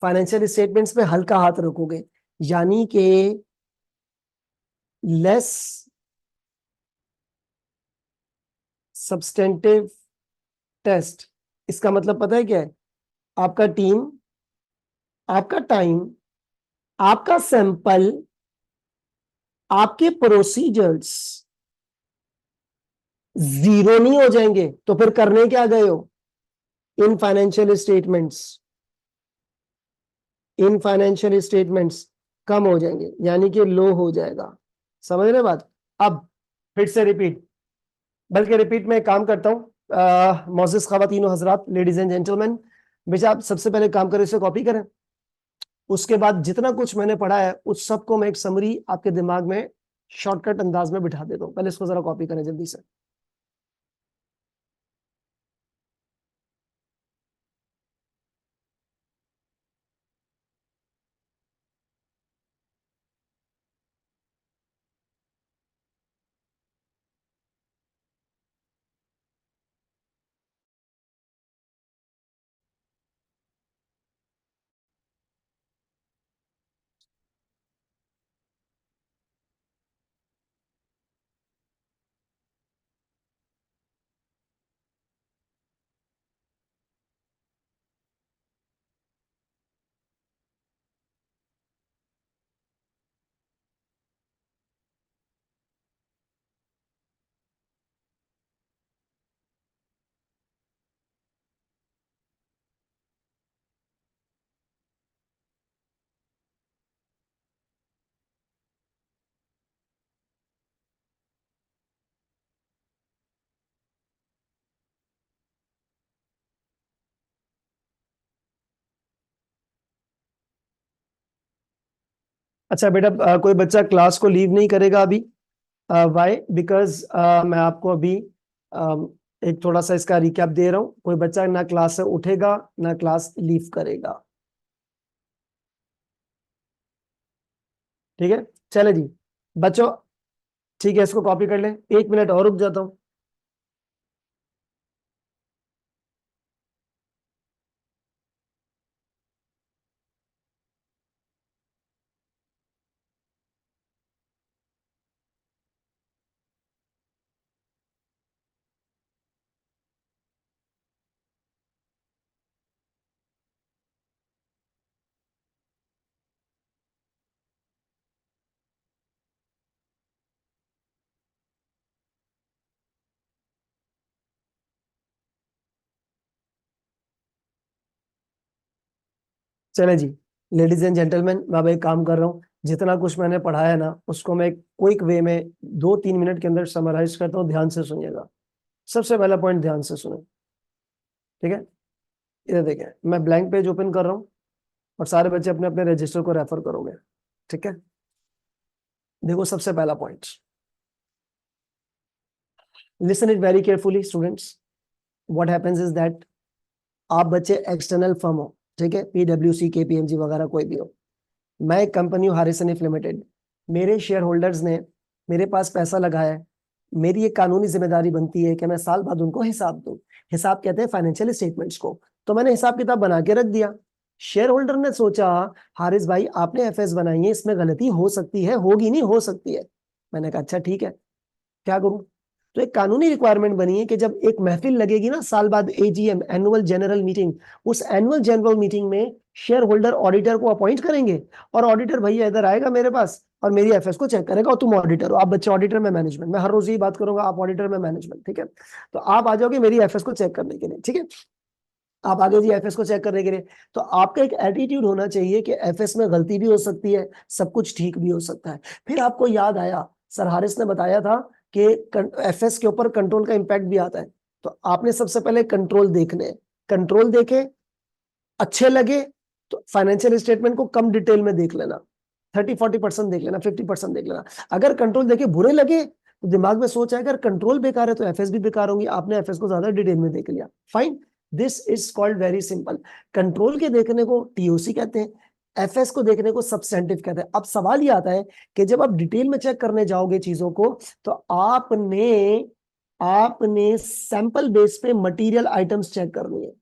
फाइनेंशियल स्टेटमेंट्स पे हल्का हाथ रखोगे, यानी कि लेस सब्सटेंटिव टेस्ट। इसका मतलब पता है क्या है? आपका टीम, आपका टाइम, आपका सैंपल, आपके प्रोसीजर्स जीरो नहीं हो जाएंगे, तो फिर करने क्या गए हो? In financial statements, in financial statements कम हो जाएंगे, यानी कि लो हो जाएगा। समझ रहे बात? अब फिर से रिपीट, बल्कि रिपीट में एक काम करता हूं, मोजिस ख़वातीनो हजरात, लेडीज एंड जेंटलमैन, बेशक आप सबसे पहले काम करें, इसे कॉपी करें, उसके बाद जितना कुछ मैंने पढ़ा है उस सबको मैं एक समरी आपके दिमाग में शॉर्टकट अंदाज में बिठा देता हूं। पहले इसको जरा कॉपी करें जल्दी से। अच्छा बेटा, कोई बच्चा क्लास को लीव नहीं करेगा अभी? वाई? बिकॉज मैं आपको अभी एक थोड़ा सा इसका रिकैप दे रहा हूं। कोई बच्चा ना क्लास से उठेगा ना क्लास लीव करेगा, ठीक है? चले जी बच्चों, ठीक है, इसको कॉपी कर लें, 1 मिनट और रुक जाता हूं। चले जी लेडीज एंड जेंटलमैन, मैं अब एक काम कर रहा हूँ, जितना कुछ मैंने पढ़ाया ना उसको मैं क्विक वे में 2-3 मिनट के अंदर समराइज करता हूँ, ध्यान से सुनिएगा। सबसे पहला पॉइंट ध्यान से सुनो, ठीक है? इधर देखें, मैं ब्लैंक पेज ओपन कर रहा हूँ और सारे बच्चे अपने अपने रजिस्टर को रेफर करोगे, ठीक है? देखो सबसे पहला point, listen it very carefully students. What happens is that, आप बच्चे एक्सटर्नल फर्म हो, ठीक है, पीडब्ल्यूसी केपीएमजी वगैरह कोई भी हो, मैं एक कंपनी हूँ हारिस हनीफ लिमिटेड, मेरे शेयर होल्डर्स ने मेरे पास पैसा लगाया है, मेरी एक कानूनी जिम्मेदारी बनती है कि मैं साल बाद उनको हिसाब दूं। हिसाब कहते हैं फाइनेंशियल स्टेटमेंट्स को, तो मैंने हिसाब किताब बना के रख दिया। शेयर होल्डर ने सोचा हारिस भाई आपने एफएस बनाई है, इसमें गलती हो सकती है, होगी नहीं, हो सकती है। मैंने कहा अच्छा ठीक है, क्या करूं? तो एक कानूनी रिक्वायरमेंट बनी है कि जब एक महफिल लगेगी ना साल बाद, एजीएम, एनुअल जनरल मीटिंग, उस एनुअल जनरल मीटिंग में शेयर होल्डर ऑडिटर को अपॉइंट करेंगे, और ऑडिटर भैया इधर आएगा मेरे पास और मेरी एफएस को चेक करेगा, और तुम ऑडिटर हो, आप बच्चे ऑडिटर में मैनेजमेंट, मैं हर रोज यही बात करूंगा, आप ऑडिटर में मैनेजमेंट, ठीक है? तो आप आ जाओगे मेरी एफएस को चेक करने के लिए, ठीक है? आप आगे जी एफएस को चेक करने के लिए, तो आपका एक एटीट्यूड होना चाहिए कि एफएस में गलती भी हो सकती है, सब कुछ ठीक भी हो सकता है। फिर आपको याद आया सर हारिस ने बताया था कि एफएस के ऊपर कंट्रोल का इंपैक्ट भी आता है, तो आपने सबसे पहले कंट्रोल देखने हैं। कंट्रोल देखे, अच्छे लगे तो फाइनेंशियल स्टेटमेंट को कम डिटेल में देख लेना, 30-40% देख लेना, 50% देख लेना। अगर कंट्रोल देखे बुरे लगे तो दिमाग में सोच आएगा अगर कंट्रोल बेकार है तो एफएस भी बेकार होंगी, आपने एफएस को ज्यादा डिटेल में देख लिया, fine. This is called very simple. Control के देखने को टीओसी कहते हैं, एफएस को देखने को सब्सटेंटिव कहते हैं। अब सवाल ये आता है कि जब आप डिटेल में चेक करने जाओगे चीजों को, तो आपने आपने सैंपल बेस पे मटेरियल आइटम्स चेक करनी है।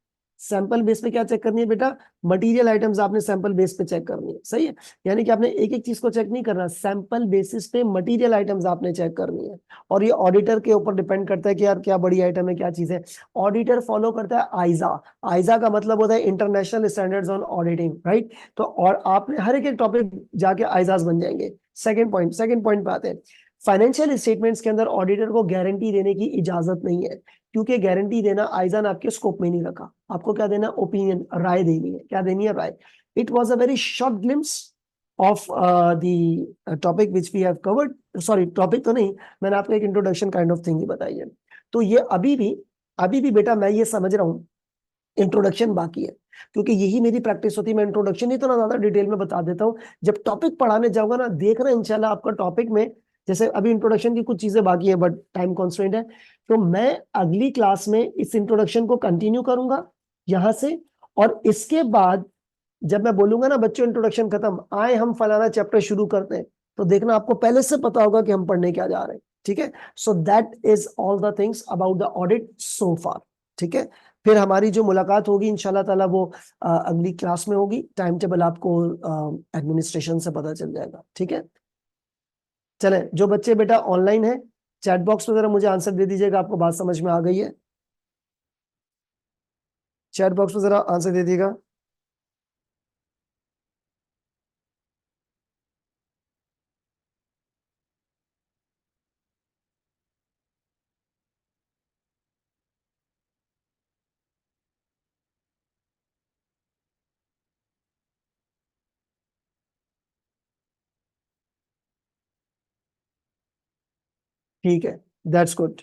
सैंपल बेस पे क्या चेक करनी है बेटा? मटेरियल आइटम्स आपने सैंपल बेस पे चेक करनी है, सही है। यानी कि आपने एक एक चीज को चेक नहीं करना, सैंपल बेसिस पे मटेरियल आइटम्स आपने चेक करनी है। और ये ऑडिटर के ऊपर डिपेंड करता है कि यार क्या बड़ी आइटम है, क्या चीज है। ऑडिटर फॉलो करता है आइजा। आइजा का मतलब होता है international standards on auditing, right. तो और आपने हर एक टॉपिक जाके आइजाज बन जाएंगे। सेकंड पॉइंट पे आते हैं। फाइनेंशियल स्टेटमेंट्स के अंदर ऑडिटर को गारंटी देने की इजाजत नहीं है, क्योंकि गारंटी देना आइजा ने आपके स्कोप में नहीं रखा। आपको क्या देना? ओपिनियन, राय देनी है। क्या देनी है? राय। It was a very short glimpse of the topic which we have covered. Sorry, topic तो नहीं, मैंने आपको एक इंट्रोडक्शन काइंड ऑफ थिंग ही बताई है। तो ये अभी भी बेटा मैं ये समझ रहा हूँ इंट्रोडक्शन बाकी है, क्योंकि यही मेरी प्रैक्टिस होती है। मैं इंट्रोडक्शन ही तो ना ज्यादा डिटेल में बता देता हूँ, जब टॉपिक पढ़ाने जाऊंगा ना, देख रहे हैं इंशाल्लाह आपका टॉपिक में, जैसे अभी इंट्रोडक्शन की कुछ चीजें बाकी है बट टाइम कॉन्स्टेंट है, तो मैं अगली क्लास में इस इंट्रोडक्शन को कंटिन्यू करूंगा यहां से। और इसके बाद जब मैं बोलूंगा ना बच्चों इंट्रोडक्शन खत्म, आए हम फलाना चैप्टर शुरू करते हैं, तो देखना आपको पहले से पता होगा कि हम पढ़ने क्या जा रहे हैं, ठीक है। So that is all the things about the audit so far, ठीक है। फिर हमारी जो मुलाकात होगी इंशाल्लाह ताला वो अगली क्लास में होगी। टाइम टेबल आपको एडमिनिस्ट्रेशन से पता चल जाएगा, ठीक है। चले, जो बच्चे बेटा ऑनलाइन है, चैट बॉक्स में जरा मुझे आंसर दे दीजिएगा, आपको बात समझ में आ गई है? चैट बॉक्स में जरा आंसर दे दीजिएगा। ठीक है, दैट्स गुड।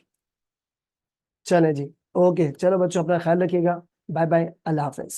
चले जी, ओके, चलो बच्चों अपना ख्याल रखिएगा। बाय बाय, अल्लाह हाफिज।